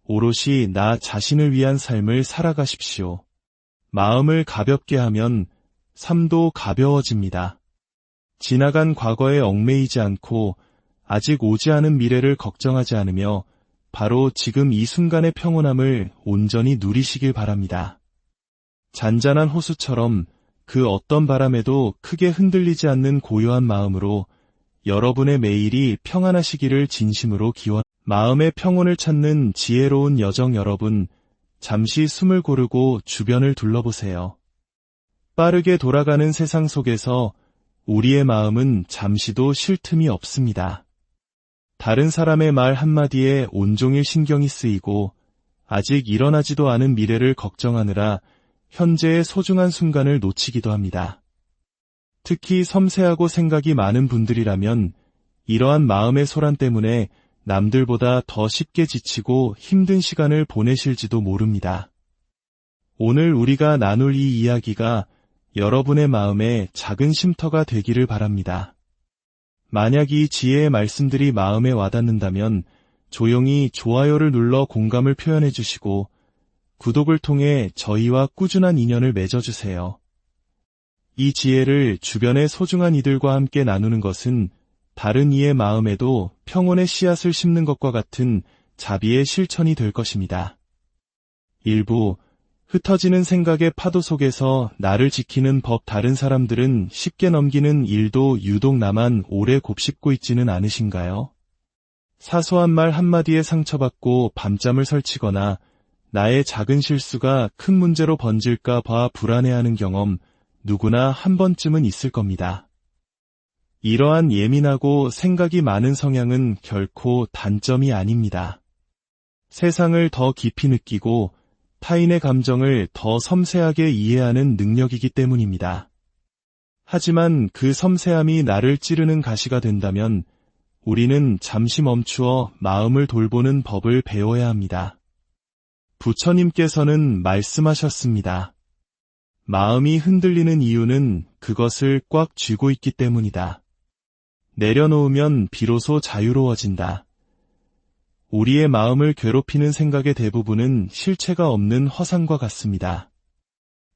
오롯이 나 자신을 위한 삶을 살아가십시오. 마음을 가볍게 하면 삶도 가벼워집니다. 지나간 과거에 얽매이지 않고 아직 오지 않은 미래를 걱정하지 않으며 바로 지금 이 순간의 평온함을 온전히 누리시길 바랍니다. 잔잔한 호수처럼 그 어떤 바람에도 크게 흔들리지 않는 고요한 마음으로 여러분의 매일이 평안하시기를 진심으로 기원. 마음의 평온을 찾는 지혜로운 여정 여러분, 잠시 숨을 고르고 주변을 둘러보세요. 빠르게 돌아가는 세상 속에서 우리의 마음은 잠시도 쉴 틈이 없습니다. 다른 사람의 말 한마디에 온종일 신경이 쓰이고 아직 일어나지도 않은 미래를 걱정하느라 현재의 소중한 순간을 놓치기도 합니다. 특히 섬세하고 생각이 많은 분들이라면 이러한 마음의 소란 때문에 남들보다 더 쉽게 지치고 힘든 시간을 보내실지도 모릅니다. 오늘 우리가 나눌 이 이야기가 여러분의 마음에 작은 쉼터가 되기를 바랍니다. 만약 이 지혜의 말씀들이 마음에 와닿는다면 조용히 좋아요를 눌러 공감을 표현해 주시고 구독을 통해 저희와 꾸준한 인연을 맺어주세요. 이 지혜를 주변의 소중한 이들과 함께 나누는 것은 다른 이의 마음에도 평온의 씨앗을 심는 것과 같은 자비의 실천이 될 것입니다. 일부 흩어지는 생각의 파도 속에서 나를 지키는 법. 다른 사람들은 쉽게 넘기는 일도 유독 나만 오래 곱씹고 있지는 않으신가요? 사소한 말 한마디에 상처받고 밤잠을 설치거나 나의 작은 실수가 큰 문제로 번질까 봐 불안해하는 경험 누구나 한 번쯤은 있을 겁니다. 이러한 예민하고 생각이 많은 성향은 결코 단점이 아닙니다. 세상을 더 깊이 느끼고 타인의 감정을 더 섬세하게 이해하는 능력이기 때문입니다. 하지만 그 섬세함이 나를 찌르는 가시가 된다면 우리는 잠시 멈추어 마음을 돌보는 법을 배워야 합니다. 부처님께서는 말씀하셨습니다. 마음이 흔들리는 이유는 그것을 꽉 쥐고 있기 때문이다. 내려놓으면 비로소 자유로워진다. 우리의 마음을 괴롭히는 생각의 대부분은 실체가 없는 허상과 같습니다.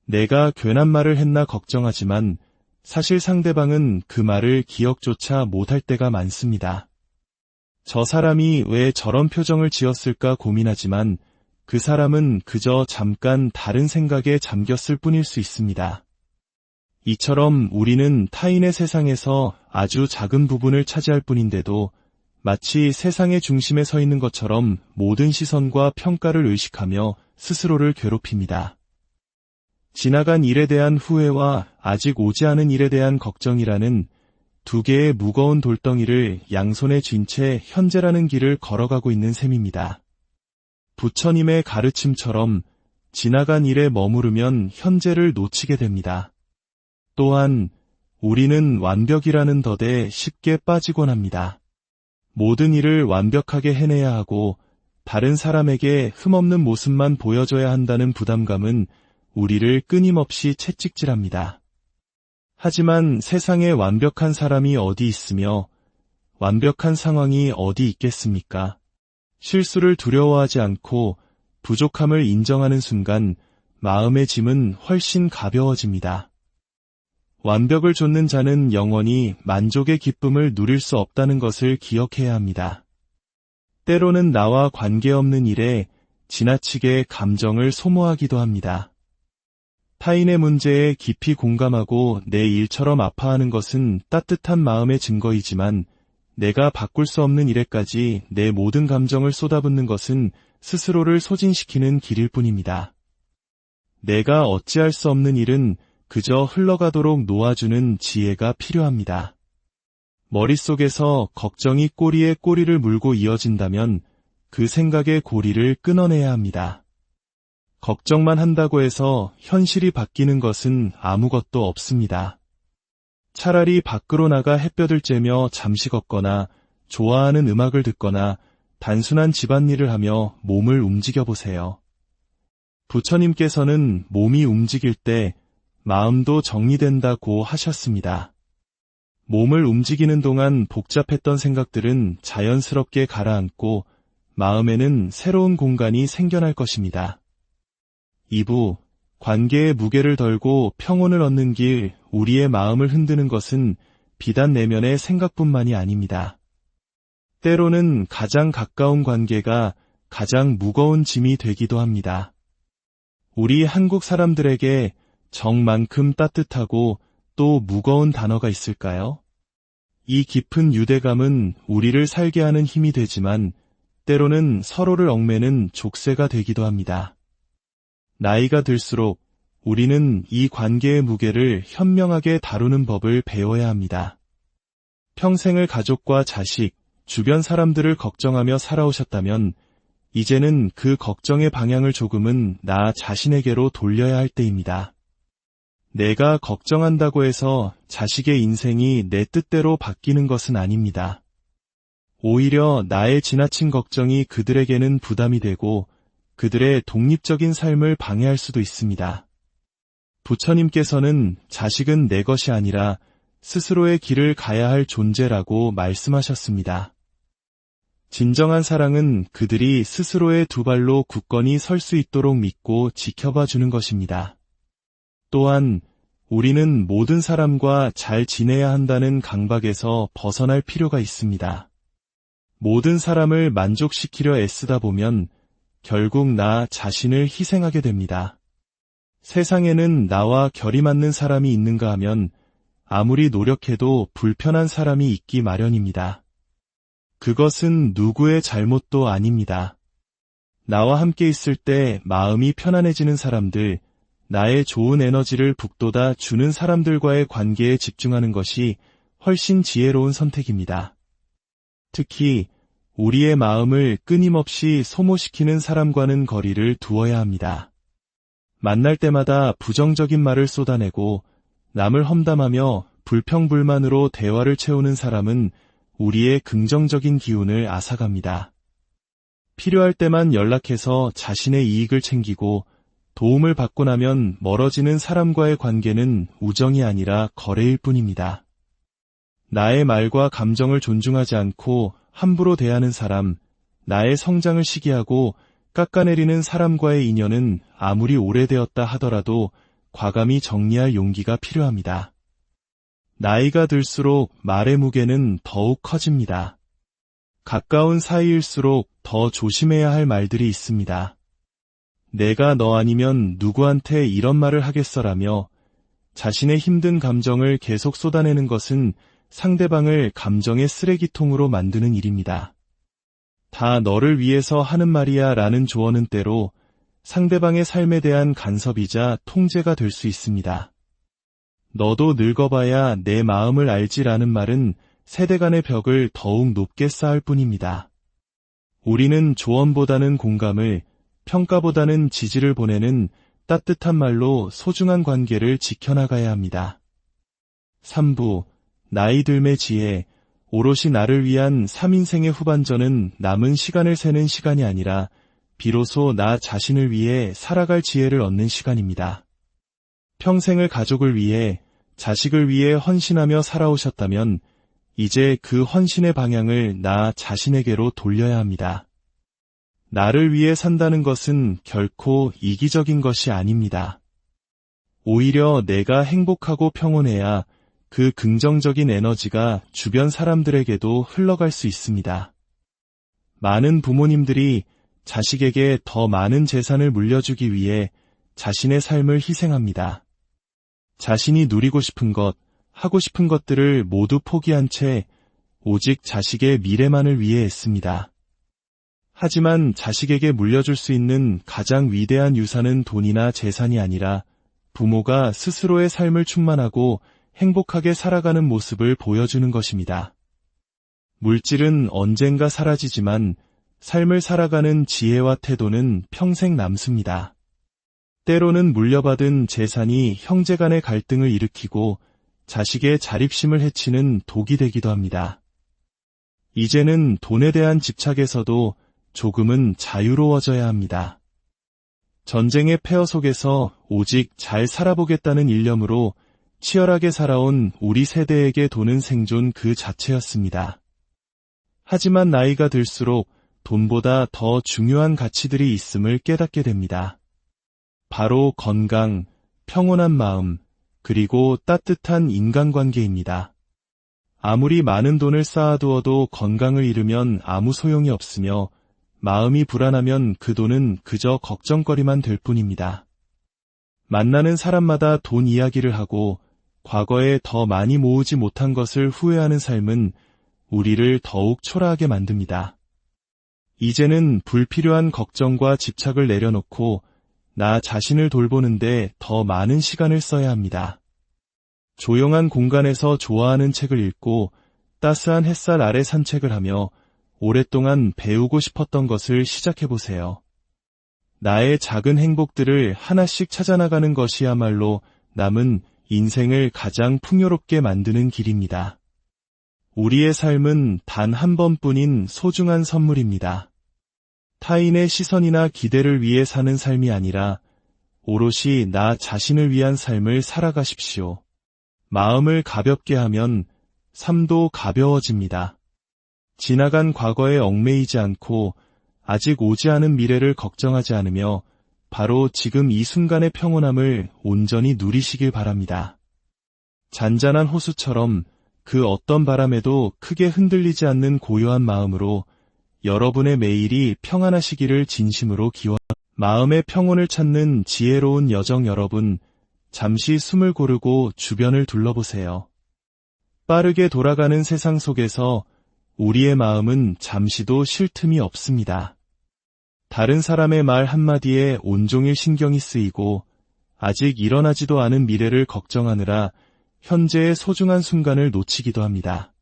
내가 괜한 말을 했나 걱정하지만 사실 상대방은 그 말을 기억조차 못할 때가 많습니다. 저 사람이 왜 저런 표정을 지었을까 고민하지만 그 사람은 그저 잠깐 다른 생각에 잠겼을 뿐일 수 있습니다. 이처럼 우리는 타인의 세상에서 아주 작은 부분을 차지할 뿐인데도 마치 세상의 중심에 서 있는 것처럼 모든 시선과 평가를 의식하며 스스로를 괴롭힙니다. 지나간 일에 대한 후회와 아직 오지 않은 일에 대한 걱정이라는 두 개의 무거운 돌덩이를 양손에 쥔 채 현재라는 길을 걸어가고 있는 셈입니다. 부처님의 가르침처럼 지나간 일에 머무르면 현재를 놓치게 됩니다. 또한 우리는 완벽이라는 덫에 쉽게 빠지곤 합니다. 모든 일을 완벽하게 해내야 하고 다른 사람에게 흠없는 모습만 보여줘야 한다는 부담감은 우리를 끊임없이 채찍질합니다. 하지만 세상에 완벽한 사람이 어디 있으며 완벽한 상황이 어디 있겠습니까? 실수를 두려워하지 않고 부족함을 인정하는 순간 마음의 짐은 훨씬 가벼워집니다. 완벽을 좇는 자는 영원히 만족의 기쁨을 누릴 수 없다는 것을 기억해야 합니다. 때로는 나와 관계없는 일에 지나치게 감정을 소모하기도 합니다. 타인의 문제에 깊이 공감하고 내 일처럼 아파하는 것은 따뜻한 마음의 증거이지만 내가 바꿀 수 없는 일에까지 내 모든 감정을 쏟아붓는 것은 스스로를 소진시키는 길일 뿐입니다. 내가 어찌할 수 없는 일은 그저 흘러가도록 놓아주는 지혜가 필요합니다. 머릿속에서 걱정이 꼬리에 꼬리를 물고 이어진다면 그 생각의 고리를 끊어내야 합니다. 걱정만 한다고 해서 현실이 바뀌는 것은 아무것도 없습니다. 차라리 밖으로 나가 햇볕을 쬐며 잠시 걷거나 좋아하는 음악을 듣거나 단순한 집안일을 하며 몸을 움직여보세요. 부처님께서는 몸이 움직일 때 마음도 정리된다고 하셨습니다. 몸을 움직이는 동안 복잡했던 생각들은 자연스럽게 가라앉고 마음에는 새로운 공간이 생겨날 것입니다. 2부, 관계의 무게를 덜고 평온을 얻는 길, 우리의 마음을 흔드는 것은 비단 내면의 생각뿐만이 아닙니다. 때로는 가장 가까운 관계가 가장 무거운 짐이 되기도 합니다. 우리 한국 사람들에게 정만큼 따뜻하고 또 무거운 단어가 있을까요? 이 깊은 유대감은 우리를 살게 하는 힘이 되지만 때로는 서로를 얽매는 족쇄가 되기도 합니다. 나이가 들수록 우리는 이 관계의 무게를 현명하게 다루는 법을 배워야 합니다. 평생을 가족과 자식, 주변 사람들을 걱정하며 살아오셨다면 이제는 그 걱정의 방향을 조금은 나 자신에게로 돌려야 할 때입니다. 내가 걱정한다고 해서 자식의 인생이 내 뜻대로 바뀌는 것은 아닙니다. 오히려 나의 지나친 걱정이 그들에게는 부담이 되고 그들의 독립적인 삶을 방해할 수도 있습니다. 부처님께서는 자식은 내 것이 아니라 스스로의 길을 가야 할 존재라고 말씀하셨습니다. 진정한 사랑은 그들이 스스로의 두 발로 굳건히 설 수 있도록 믿고 지켜봐 주는 것입니다. 또한 우리는 모든 사람과 잘 지내야 한다는 강박에서 벗어날 필요가 있습니다. 모든 사람을 만족시키려 애쓰다 보면 결국 나 자신을 희생하게 됩니다. 세상에는 나와 결이 맞는 사람이 있는가 하면 아무리 노력해도 불편한 사람이 있기 마련입니다. 그것은 누구의 잘못도 아닙니다. 나와 함께 있을 때 마음이 편안해지는 사람들, 나의 좋은 에너지를 북돋아 주는 사람들과의 관계에 집중하는 것이 훨씬 지혜로운 선택입니다. 특히 우리의 마음을 끊임없이 소모시키는 사람과는 거리를 두어야 합니다. 만날 때마다 부정적인 말을 쏟아내고 남을 험담하며 불평불만으로 대화를 채우는 사람은 우리의 긍정적인 기운을 앗아갑니다. 필요할 때만 연락해서 자신의 이익을 챙기고 도움을 받고 나면 멀어지는 사람과의 관계는 우정이 아니라 거래일 뿐입니다. 나의 말과 감정을 존중하지 않고 함부로 대하는 사람, 나의 성장을 시기하고 깎아내리는 사람과의 인연은 아무리 오래되었다 하더라도 과감히 정리할 용기가 필요합니다. 나이가 들수록 말의 무게는 더욱 커집니다. 가까운 사이일수록 더 조심해야 할 말들이 있습니다. 내가 너 아니면 누구한테 이런 말을 하겠어라며 자신의 힘든 감정을 계속 쏟아내는 것은 상대방을 감정의 쓰레기통으로 만드는 일입니다. 다 너를 위해서 하는 말이야 라는 조언은 때로 상대방의 삶에 대한 간섭이자 통제가 될 수 있습니다. 너도 늙어봐야 내 마음을 알지라는 말은 세대 간의 벽을 더욱 높게 쌓을 뿐입니다. 우리는 조언보다는 공감을, 평가보다는 지지를 보내는 따뜻한 말로 소중한 관계를 지켜나가야 합니다. 3부, 나이 들매 지혜, 오롯이 나를 위한 3인생의 후반전은 남은 시간을 세는 시간이 아니라 비로소 나 자신을 위해 살아갈 지혜를 얻는 시간입니다. 평생을 가족을 위해, 자식을 위해 헌신하며 살아오셨다면 이제 그 헌신의 방향을 나 자신에게로 돌려야 합니다. 나를 위해 산다는 것은 결코 이기적인 것이 아닙니다. 오히려 내가 행복하고 평온해야 그 긍정적인 에너지가 주변 사람들에게도 흘러갈 수 있습니다. 많은 부모님들이 자식에게 더 많은 재산을 물려주기 위해 자신의 삶을 희생합니다. 자신이 누리고 싶은 것, 하고 싶은 것들을 모두 포기한 채 오직 자식의 미래만을 위해 애씁니다. 하지만 자식에게 물려줄 수 있는 가장 위대한 유산은 돈이나 재산이 아니라 부모가 스스로의 삶을 충만하고 행복하게 살아가는 모습을 보여주는 것입니다. 물질은 언젠가 사라지지만 삶을 살아가는 지혜와 태도는 평생 남습니다. 때로는 물려받은 재산이 형제 간의 갈등을 일으키고 자식의 자립심을 해치는 독이 되기도 합니다. 이제는 돈에 대한 집착에서도 조금은 자유로워져야 합니다. 전쟁의 폐허 속에서 오직 잘 살아보겠다는 일념으로 치열하게 살아온 우리 세대에게 돈은 생존 그 자체였습니다. 하지만 나이가 들수록 돈보다 더 중요한 가치들이 있음을 깨닫게 됩니다. 바로 건강, 평온한 마음, 그리고 따뜻한 인간관계입니다. 아무리 많은 돈을 쌓아두어도 건강을 잃으면 아무 소용이 없으며 마음이 불안하면 그 돈은 그저 걱정거리만 될 뿐입니다. 만나는 사람마다 돈 이야기를 하고 과거에 더 많이 모으지 못한 것을 후회하는 삶은 우리를 더욱 초라하게 만듭니다. 이제는 불필요한 걱정과 집착을 내려놓고 나 자신을 돌보는데 더 많은 시간을 써야 합니다. 조용한 공간에서 좋아하는 책을 읽고 따스한 햇살 아래 산책을 하며 오랫동안 배우고 싶었던 것을 시작해보세요. 나의 작은 행복들을 하나씩 찾아나가는 것이야말로 남은 인생을 가장 풍요롭게 만드는 길입니다. 우리의 삶은 단 한 번뿐인 소중한 선물입니다. 타인의 시선이나 기대를 위해 사는 삶이 아니라 오롯이 나 자신을 위한 삶을 살아가십시오. 마음을 가볍게 하면 삶도 가벼워집니다. 지나간 과거에 얽매이지 않고 아직 오지 않은 미래를 걱정하지 않으며 바로 지금 이 순간의 평온함을 온전히 누리시길 바랍니다. 잔잔한 호수처럼 그 어떤 바람에도 크게 흔들리지 않는 고요한 마음으로 여러분의 매일이 평안하시기를 진심으로 기원합니다. 마음의 평온을 찾는 지혜로운 여정 여러분, 잠시 숨을 고르고 주변을 둘러보세요. 빠르게 돌아가는 세상 속에서 우리의 마음은 잠시도 쉴 틈이 없습니다. 다른 사람의 말 한마디에 온종일 신경이 쓰이고 아직 일어나지도 않은 미래를 걱정하느라 현재의 소중한 순간을 놓치기도 합니다.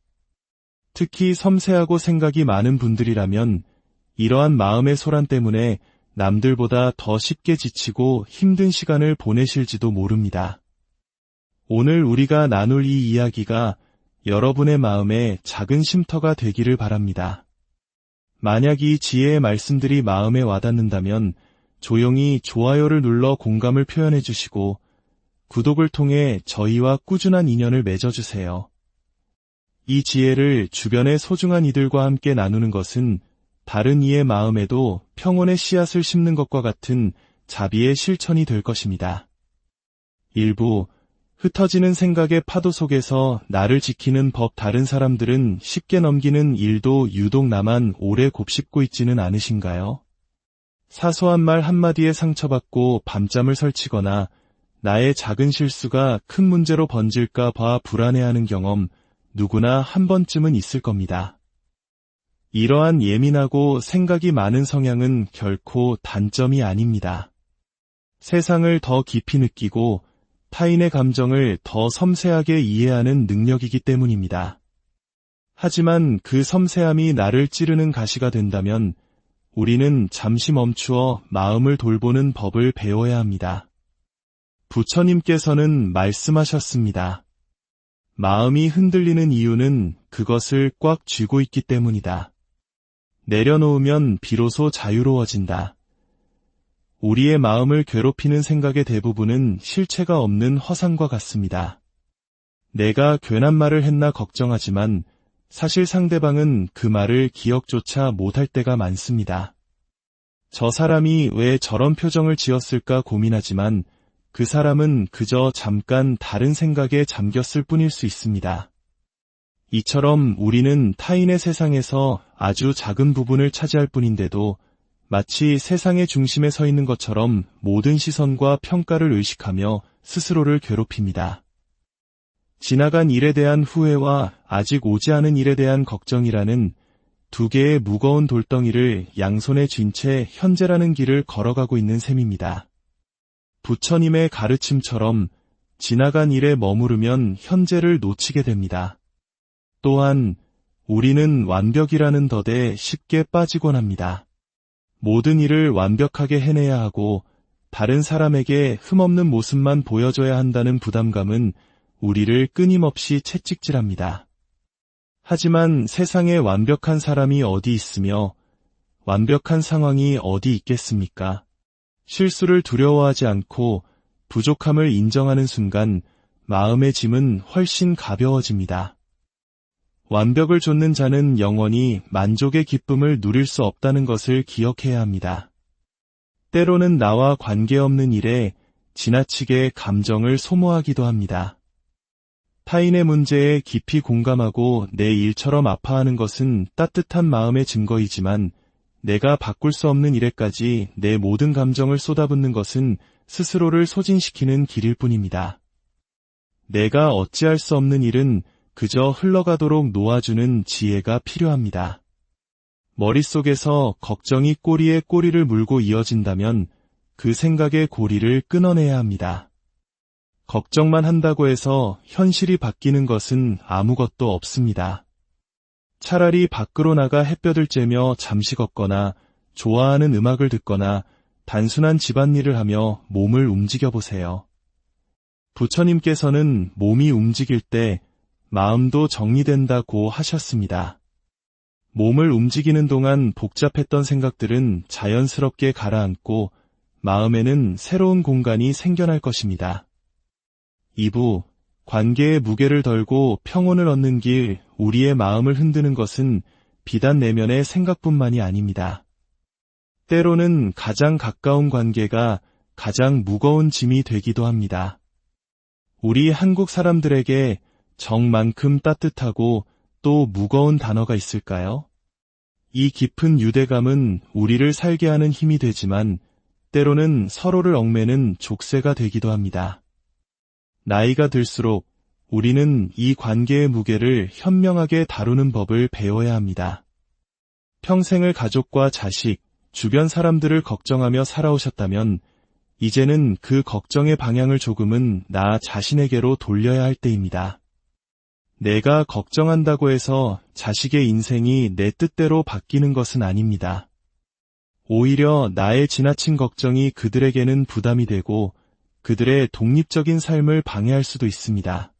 특히 섬세하고 생각이 많은 분들이라면 이러한 마음의 소란 때문에 남들보다 더 쉽게 지치고 힘든 시간을 보내실지도 모릅니다. 오늘 우리가 나눌 이 이야기가 여러분의 마음에 작은 쉼터가 되기를 바랍니다. 만약 이 지혜의 말씀들이 마음에 와닿는다면 조용히 좋아요를 눌러 공감을 표현해 주시고 구독을 통해 저희와 꾸준한 인연을 맺어주세요. 이 지혜를 주변의 소중한 이들과 함께 나누는 것은 다른 이의 마음에도 평온의 씨앗을 심는 것과 같은 자비의 실천이 될 것입니다. 일부 흩어지는 생각의 파도 속에서 나를 지키는 법 다른 사람들은 쉽게 넘기는 일도 유독 나만 오래 곱씹고 있지는 않으신가요? 사소한 말 한마디에 상처받고 밤잠을 설치거나 나의 작은 실수가 큰 문제로 번질까 봐 불안해하는 경험 누구나 한 번쯤은 있을 겁니다. 이러한 예민하고 생각이 많은 성향은 결코 단점이 아닙니다. 세상을 더 깊이 느끼고 타인의 감정을 더 섬세하게 이해하는 능력이기 때문입니다. 하지만 그 섬세함이 나를 찌르는 가시가 된다면 우리는 잠시 멈추어 마음을 돌보는 법을 배워야 합니다. 부처님께서는 말씀하셨습니다. 마음이 흔들리는 이유는 그것을 꽉 쥐고 있기 때문이다. 내려놓으면 비로소 자유로워진다. 우리의 마음을 괴롭히는 생각의 대부분은 실체가 없는 허상과 같습니다. 내가 괜한 말을 했나 걱정하지만 사실 상대방은 그 말을 기억조차 못할 때가 많습니다. 저 사람이 왜 저런 표정을 지었을까 고민하지만 그 사람은 그저 잠깐 다른 생각에 잠겼을 뿐일 수 있습니다. 이처럼 우리는 타인의 세상에서 아주 작은 부분을 차지할 뿐인데도 마치 세상의 중심에 서 있는 것처럼 모든 시선과 평가를 의식하며 스스로를 괴롭힙니다. 지나간 일에 대한 후회와 아직 오지 않은 일에 대한 걱정이라는 두 개의 무거운 돌덩이를 양손에 쥔 채 현재라는 길을 걸어가고 있는 셈입니다. 부처님의 가르침처럼 지나간 일에 머무르면 현재를 놓치게 됩니다. 또한 우리는 완벽이라는 덫에 쉽게 빠지곤 합니다. 모든 일을 완벽하게 해내야 하고 다른 사람에게 흠없는 모습만 보여줘야 한다는 부담감은 우리를 끊임없이 채찍질합니다. 하지만 세상에 완벽한 사람이 어디 있으며 완벽한 상황이 어디 있겠습니까? 실수를 두려워하지 않고 부족함을 인정하는 순간 마음의 짐은 훨씬 가벼워집니다. 완벽을 좇는 자는 영원히 만족의 기쁨을 누릴 수 없다는 것을 기억해야 합니다. 때로는 나와 관계없는 일에 지나치게 감정을 소모하기도 합니다. 타인의 문제에 깊이 공감하고 내 일처럼 아파하는 것은 따뜻한 마음의 증거이지만 내가 바꿀 수 없는 일에까지 내 모든 감정을 쏟아붓는 것은 스스로를 소진시키는 길일 뿐입니다. 내가 어찌할 수 없는 일은 그저 흘러가도록 놓아주는 지혜가 필요합니다. 머릿속에서 걱정이 꼬리에 꼬리를 물고 이어진다면 그 생각의 고리를 끊어내야 합니다. 걱정만 한다고 해서 현실이 바뀌는 것은 아무것도 없습니다. 차라리 밖으로 나가 햇볕을 쬐며 잠시 걷거나 좋아하는 음악을 듣거나 단순한 집안일을 하며 몸을 움직여보세요. 부처님께서는 몸이 움직일 때 마음도 정리된다고 하셨습니다. 몸을 움직이는 동안 복잡했던 생각들은 자연스럽게 가라앉고 마음에는 새로운 공간이 생겨날 것입니다. 2부, 관계의 무게를 덜고 평온을 얻는 길, 우리의 마음을 흔드는 것은 비단 내면의 생각뿐만이 아닙니다. 때로는 가장 가까운 관계가 가장 무거운 짐이 되기도 합니다. 우리 한국 사람들에게 정만큼 따뜻하고 또 무거운 단어가 있을까요? 이 깊은 유대감은 우리를 살게 하는 힘이 되지만 때로는 서로를 얽매는 족쇄가 되기도 합니다. 나이가 들수록 우리는 이 관계의 무게를 현명하게 다루는 법을 배워야 합니다. 평생을 가족과 자식, 주변 사람들을 걱정하며 살아오셨다면 이제는 그 걱정의 방향을 조금은 나 자신에게로 돌려야 할 때입니다. 내가 걱정한다고 해서 자식의 인생이 내 뜻대로 바뀌는 것은 아닙니다. 오히려 나의 지나친 걱정이 그들에게는 부담이 되고 그들의 독립적인 삶을 방해할 수도 있습니다.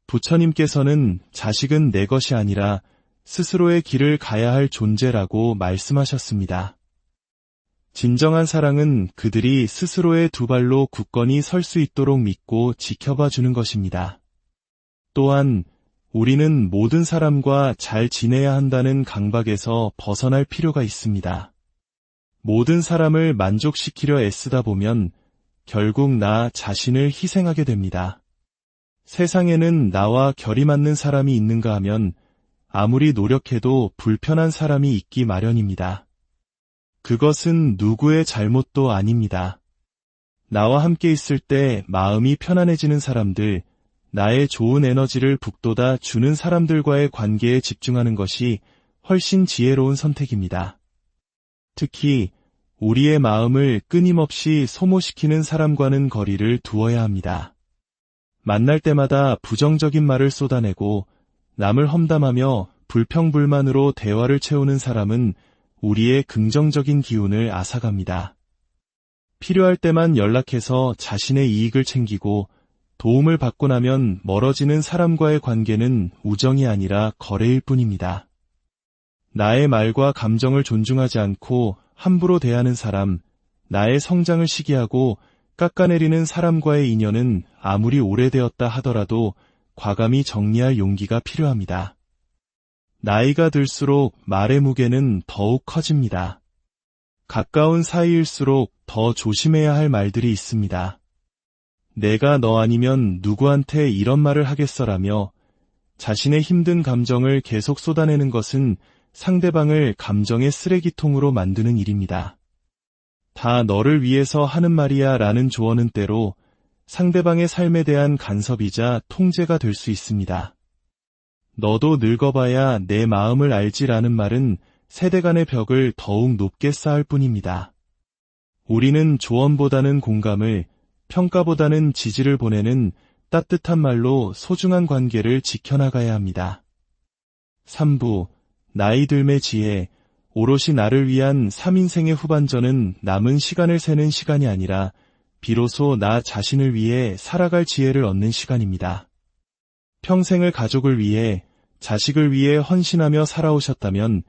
부처님께서는 자식은 내 것이 아니라 스스로의 길을 가야 할 존재라고 말씀하셨습니다. 진정한 사랑은 그들이 스스로의 두 발로 굳건히 설 수 있도록 믿고 지켜봐 주는 것입니다. 또한 우리는 모든 사람과 잘 지내야 한다는 강박에서 벗어날 필요가 있습니다. 모든 사람을 만족시키려 애쓰다 보면 결국 나 자신을 희생하게 됩니다. 세상에는 나와 결이 맞는 사람이 있는가 하면 아무리 노력해도 불편한 사람이 있기 마련입니다. 그것은 누구의 잘못도 아닙니다. 나와 함께 있을 때 마음이 편안해지는 사람들, 나의 좋은 에너지를 북돋아 주는 사람들과의 관계에 집중하는 것이 훨씬 지혜로운 선택입니다. 특히 우리의 마음을 끊임없이 소모시키는 사람과는 거리를 두어야 합니다. 만날 때마다 부정적인 말을 쏟아내고 남을 험담하며 불평불만으로 대화를 채우는 사람은 우리의 긍정적인 기운을 앗아갑니다. 필요할 때만 연락해서 자신의 이익을 챙기고 도움을 받고 나면 멀어지는 사람과의 관계는 우정이 아니라 거래일 뿐입니다. 나의 말과 감정을 존중하지 않고 함부로 대하는 사람, 나의 성장을 시기하고 깎아내리는 사람과의 인연은 아무리 오래되었다 하더라도 과감히 정리할 용기가 필요합니다. 나이가 들수록 말의 무게는 더욱 커집니다. 가까운 사이일수록 더 조심해야 할 말들이 있습니다. 내가 너 아니면 누구한테 이런 말을 하겠어라며 자신의 힘든 감정을 계속 쏟아내는 것은 상대방을 감정의 쓰레기통으로 만드는 일입니다. 다 너를 위해서 하는 말이야 라는 조언은 때로 상대방의 삶에 대한 간섭이자 통제가 될 수 있습니다. 너도 늙어봐야 내 마음을 알지라는 말은 세대 간의 벽을 더욱 높게 쌓을 뿐입니다. 우리는 조언보다는 공감을, 평가보다는 지지를 보내는 따뜻한 말로 소중한 관계를 지켜나가야 합니다. 3부, 나이 들매 지혜, 오롯이 나를 위한 3인생의 후반전은 남은 시간을 세는 시간이 아니라 비로소 나 자신을 위해 살아갈 지혜를 얻는 시간입니다. 평생을 가족을 위해, 자식을 위해 헌신하며 살아오셨다면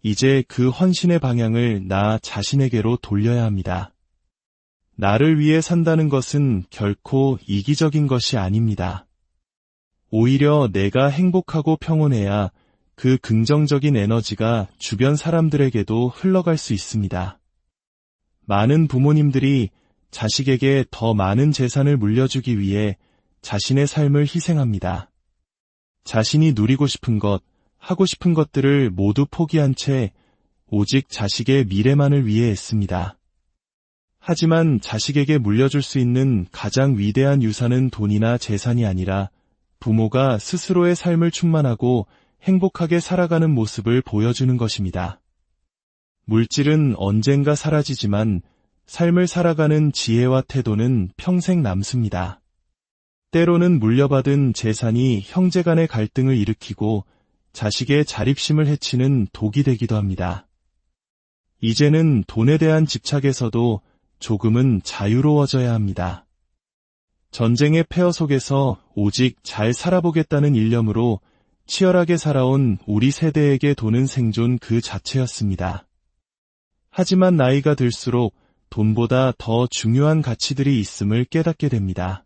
이제 그 헌신의 방향을 나 자신에게로 돌려야 합니다. 나를 위해 산다는 것은 결코 이기적인 것이 아닙니다. 오히려 내가 행복하고 평온해야 그 긍정적인 에너지가 주변 사람들에게도 흘러갈 수 있습니다. 많은 부모님들이 자식에게 더 많은 재산을 물려주기 위해 자신의 삶을 희생합니다. 자신이 누리고 싶은 것, 하고 싶은 것들을 모두 포기한 채 오직 자식의 미래만을 위해 애씁니다. 하지만 자식에게 물려줄 수 있는 가장 위대한 유산은 돈이나 재산이 아니라 부모가 스스로의 삶을 충만하고 행복하게 살아가는 모습을 보여주는 것입니다. 물질은 언젠가 사라지지만 삶을 살아가는 지혜와 태도는 평생 남습니다. 때로는 물려받은 재산이 형제 간의 갈등을 일으키고 자식의 자립심을 해치는 독이 되기도 합니다. 이제는 돈에 대한 집착에서도 조금은 자유로워져야 합니다. 전쟁의 폐허 속에서 오직 잘 살아보겠다는 일념으로 치열하게 살아온 우리 세대에게 돈은 생존 그 자체였습니다. 하지만 나이가 들수록 돈보다 더 중요한 가치들이 있음을 깨닫게 됩니다.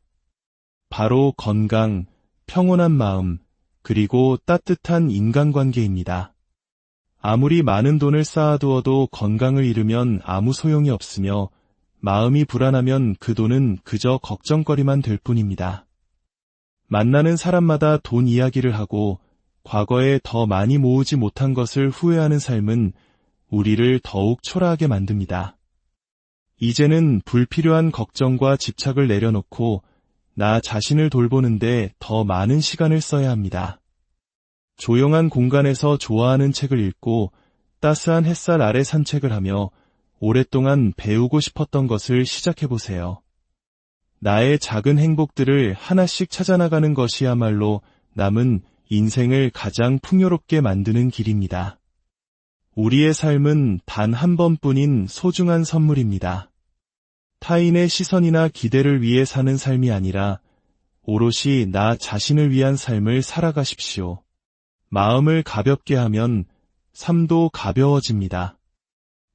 바로 건강, 평온한 마음, 그리고 따뜻한 인간관계입니다. 아무리 많은 돈을 쌓아두어도 건강을 잃으면 아무 소용이 없으며 마음이 불안하면 그 돈은 그저 걱정거리만 될 뿐입니다. 만나는 사람마다 돈 이야기를 하고 과거에 더 많이 모으지 못한 것을 후회하는 삶은 우리를 더욱 초라하게 만듭니다. 이제는 불필요한 걱정과 집착을 내려놓고 나 자신을 돌보는데 더 많은 시간을 써야 합니다. 조용한 공간에서 좋아하는 책을 읽고 따스한 햇살 아래 산책을 하며 오랫동안 배우고 싶었던 것을 시작해보세요. 나의 작은 행복들을 하나씩 찾아나가는 것이야말로 남은 인생을 가장 풍요롭게 만드는 길입니다. 우리의 삶은 단 한 번뿐인 소중한 선물입니다. 타인의 시선이나 기대를 위해 사는 삶이 아니라 오롯이 나 자신을 위한 삶을 살아가십시오. 마음을 가볍게 하면 삶도 가벼워집니다.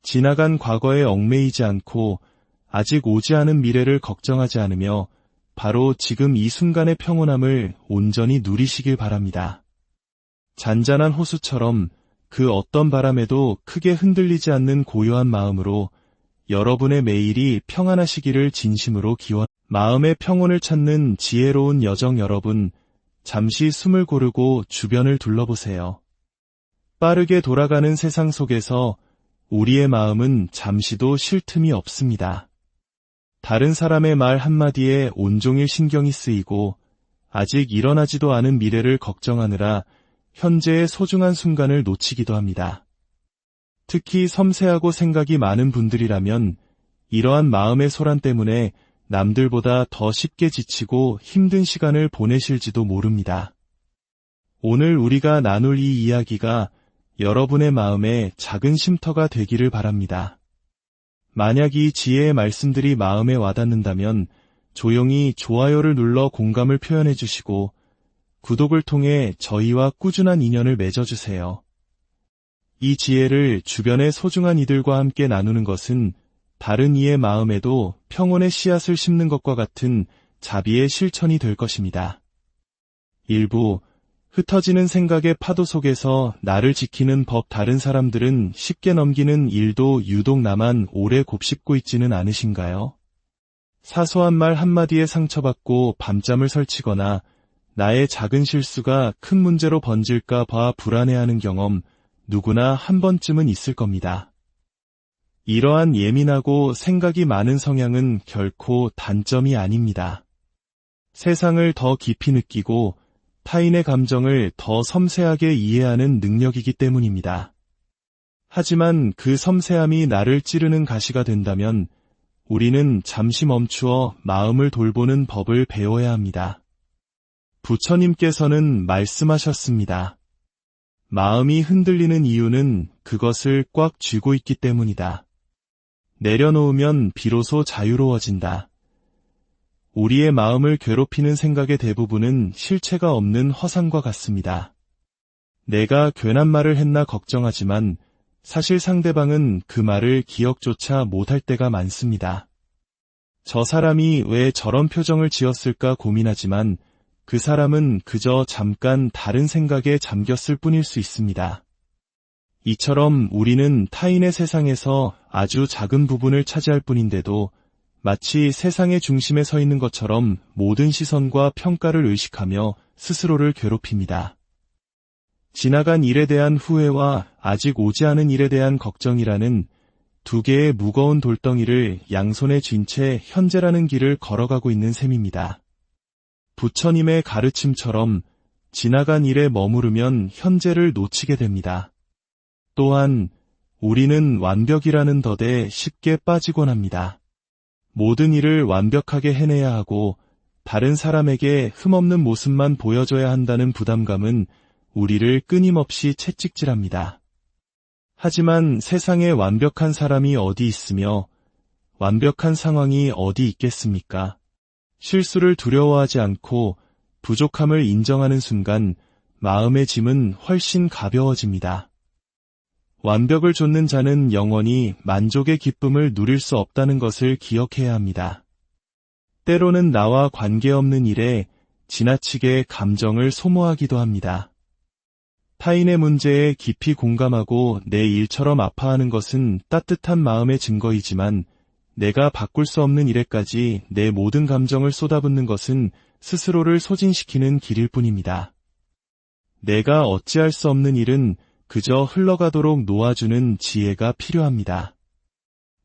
지나간 과거에 얽매이지 않고 아직 오지 않은 미래를 걱정하지 않으며 바로 지금 이 순간의 평온함을 온전히 누리시길 바랍니다. 잔잔한 호수처럼 그 어떤 바람에도 크게 흔들리지 않는 고요한 마음으로 여러분의 매일이 평안하시기를 진심으로 기원. 마음의 평온을 찾는 지혜로운 여정 여러분, 잠시 숨을 고르고 주변을 둘러보세요. 빠르게 돌아가는 세상 속에서 우리의 마음은 잠시도 쉴 틈이 없습니다. 다른 사람의 말 한마디에 온종일 신경이 쓰이고 아직 일어나지도 않은 미래를 걱정하느라 현재의 소중한 순간을 놓치기도 합니다. 특히 섬세하고 생각이 많은 분들이라면 이러한 마음의 소란 때문에 남들보다 더 쉽게 지치고 힘든 시간을 보내실지도 모릅니다. 오늘 우리가 나눌 이 이야기가 여러분의 마음에 작은 쉼터가 되기를 바랍니다. 만약 이 지혜의 말씀들이 마음에 와닿는다면 조용히 좋아요를 눌러 공감을 표현해 주시고 구독을 통해 저희와 꾸준한 인연을 맺어주세요. 이 지혜를 주변의 소중한 이들과 함께 나누는 것은 다른 이의 마음에도 평온의 씨앗을 심는 것과 같은 자비의 실천이 될 것입니다. 일부 흩어지는 생각의 파도 속에서 나를 지키는 법 다른 사람들은 쉽게 넘기는 일도 유독 나만 오래 곱씹고 있지는 않으신가요? 사소한 말 한마디에 상처받고 밤잠을 설치거나 나의 작은 실수가 큰 문제로 번질까 봐 불안해하는 경험 누구나 한 번쯤은 있을 겁니다. 이러한 예민하고 생각이 많은 성향은 결코 단점이 아닙니다. 세상을 더 깊이 느끼고 타인의 감정을 더 섬세하게 이해하는 능력이기 때문입니다. 하지만 그 섬세함이 나를 찌르는 가시가 된다면 우리는 잠시 멈추어 마음을 돌보는 법을 배워야 합니다. 부처님께서는 말씀하셨습니다. 마음이 흔들리는 이유는 그것을 꽉 쥐고 있기 때문이다. 내려놓으면 비로소 자유로워진다. 우리의 마음을 괴롭히는 생각의 대부분은 실체가 없는 허상과 같습니다. 내가 괜한 말을 했나 걱정하지만 사실 상대방은 그 말을 기억조차 못할 때가 많습니다. 저 사람이 왜 저런 표정을 지었을까 고민하지만 그 사람은 그저 잠깐 다른 생각에 잠겼을 뿐일 수 있습니다. 이처럼 우리는 타인의 세상에서 아주 작은 부분을 차지할 뿐인데도 마치 세상의 중심에 서 있는 것처럼 모든 시선과 평가를 의식하며 스스로를 괴롭힙니다. 지나간 일에 대한 후회와 아직 오지 않은 일에 대한 걱정이라는 두 개의 무거운 돌덩이를 양손에 쥔 채 현재라는 길을 걸어가고 있는 셈입니다. 부처님의 가르침처럼 지나간 일에 머무르면 현재를 놓치게 됩니다. 또한 우리는 완벽이라는 덫에 쉽게 빠지곤 합니다. 모든 일을 완벽하게 해내야 하고 다른 사람에게 흠없는 모습만 보여줘야 한다는 부담감은 우리를 끊임없이 채찍질합니다. 하지만 세상에 완벽한 사람이 어디 있으며 완벽한 상황이 어디 있겠습니까? 실수를 두려워하지 않고 부족함을 인정하는 순간 마음의 짐은 훨씬 가벼워집니다. 완벽을 좇는 자는 영원히 만족의 기쁨을 누릴 수 없다는 것을 기억해야 합니다. 때로는 나와 관계없는 일에 지나치게 감정을 소모하기도 합니다. 타인의 문제에 깊이 공감하고 내 일처럼 아파하는 것은 따뜻한 마음의 증거이지만 내가 바꿀 수 없는 일에까지 내 모든 감정을 쏟아붓는 것은 스스로를 소진시키는 길일 뿐입니다. 내가 어찌할 수 없는 일은 그저 흘러가도록 놓아주는 지혜가 필요합니다.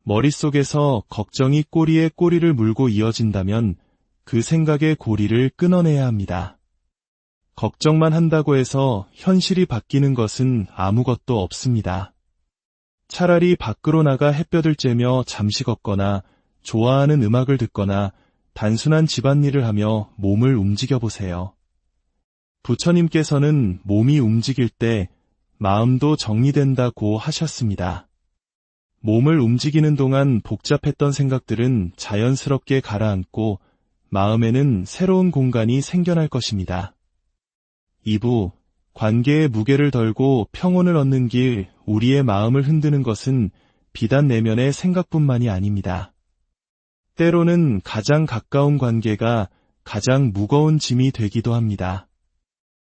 머릿속에서 걱정이 꼬리에 꼬리를 물고 이어진다면 그 생각의 고리를 끊어내야 합니다. 걱정만 한다고 해서 현실이 바뀌는 것은 아무것도 없습니다. 차라리 밖으로 나가 햇볕을 쬐며 잠시 걷거나 좋아하는 음악을 듣거나 단순한 집안일을 하며 몸을 움직여보세요. 부처님께서는 몸이 움직일 때 마음도 정리된다고 하셨습니다. 몸을 움직이는 동안 복잡했던 생각들은 자연스럽게 가라앉고 마음에는 새로운 공간이 생겨날 것입니다. 2부, 관계의 무게를 덜고 평온을 얻는 길, 우리의 마음을 흔드는 것은 비단 내면의 생각뿐만이 아닙니다. 때로는 가장 가까운 관계가 가장 무거운 짐이 되기도 합니다.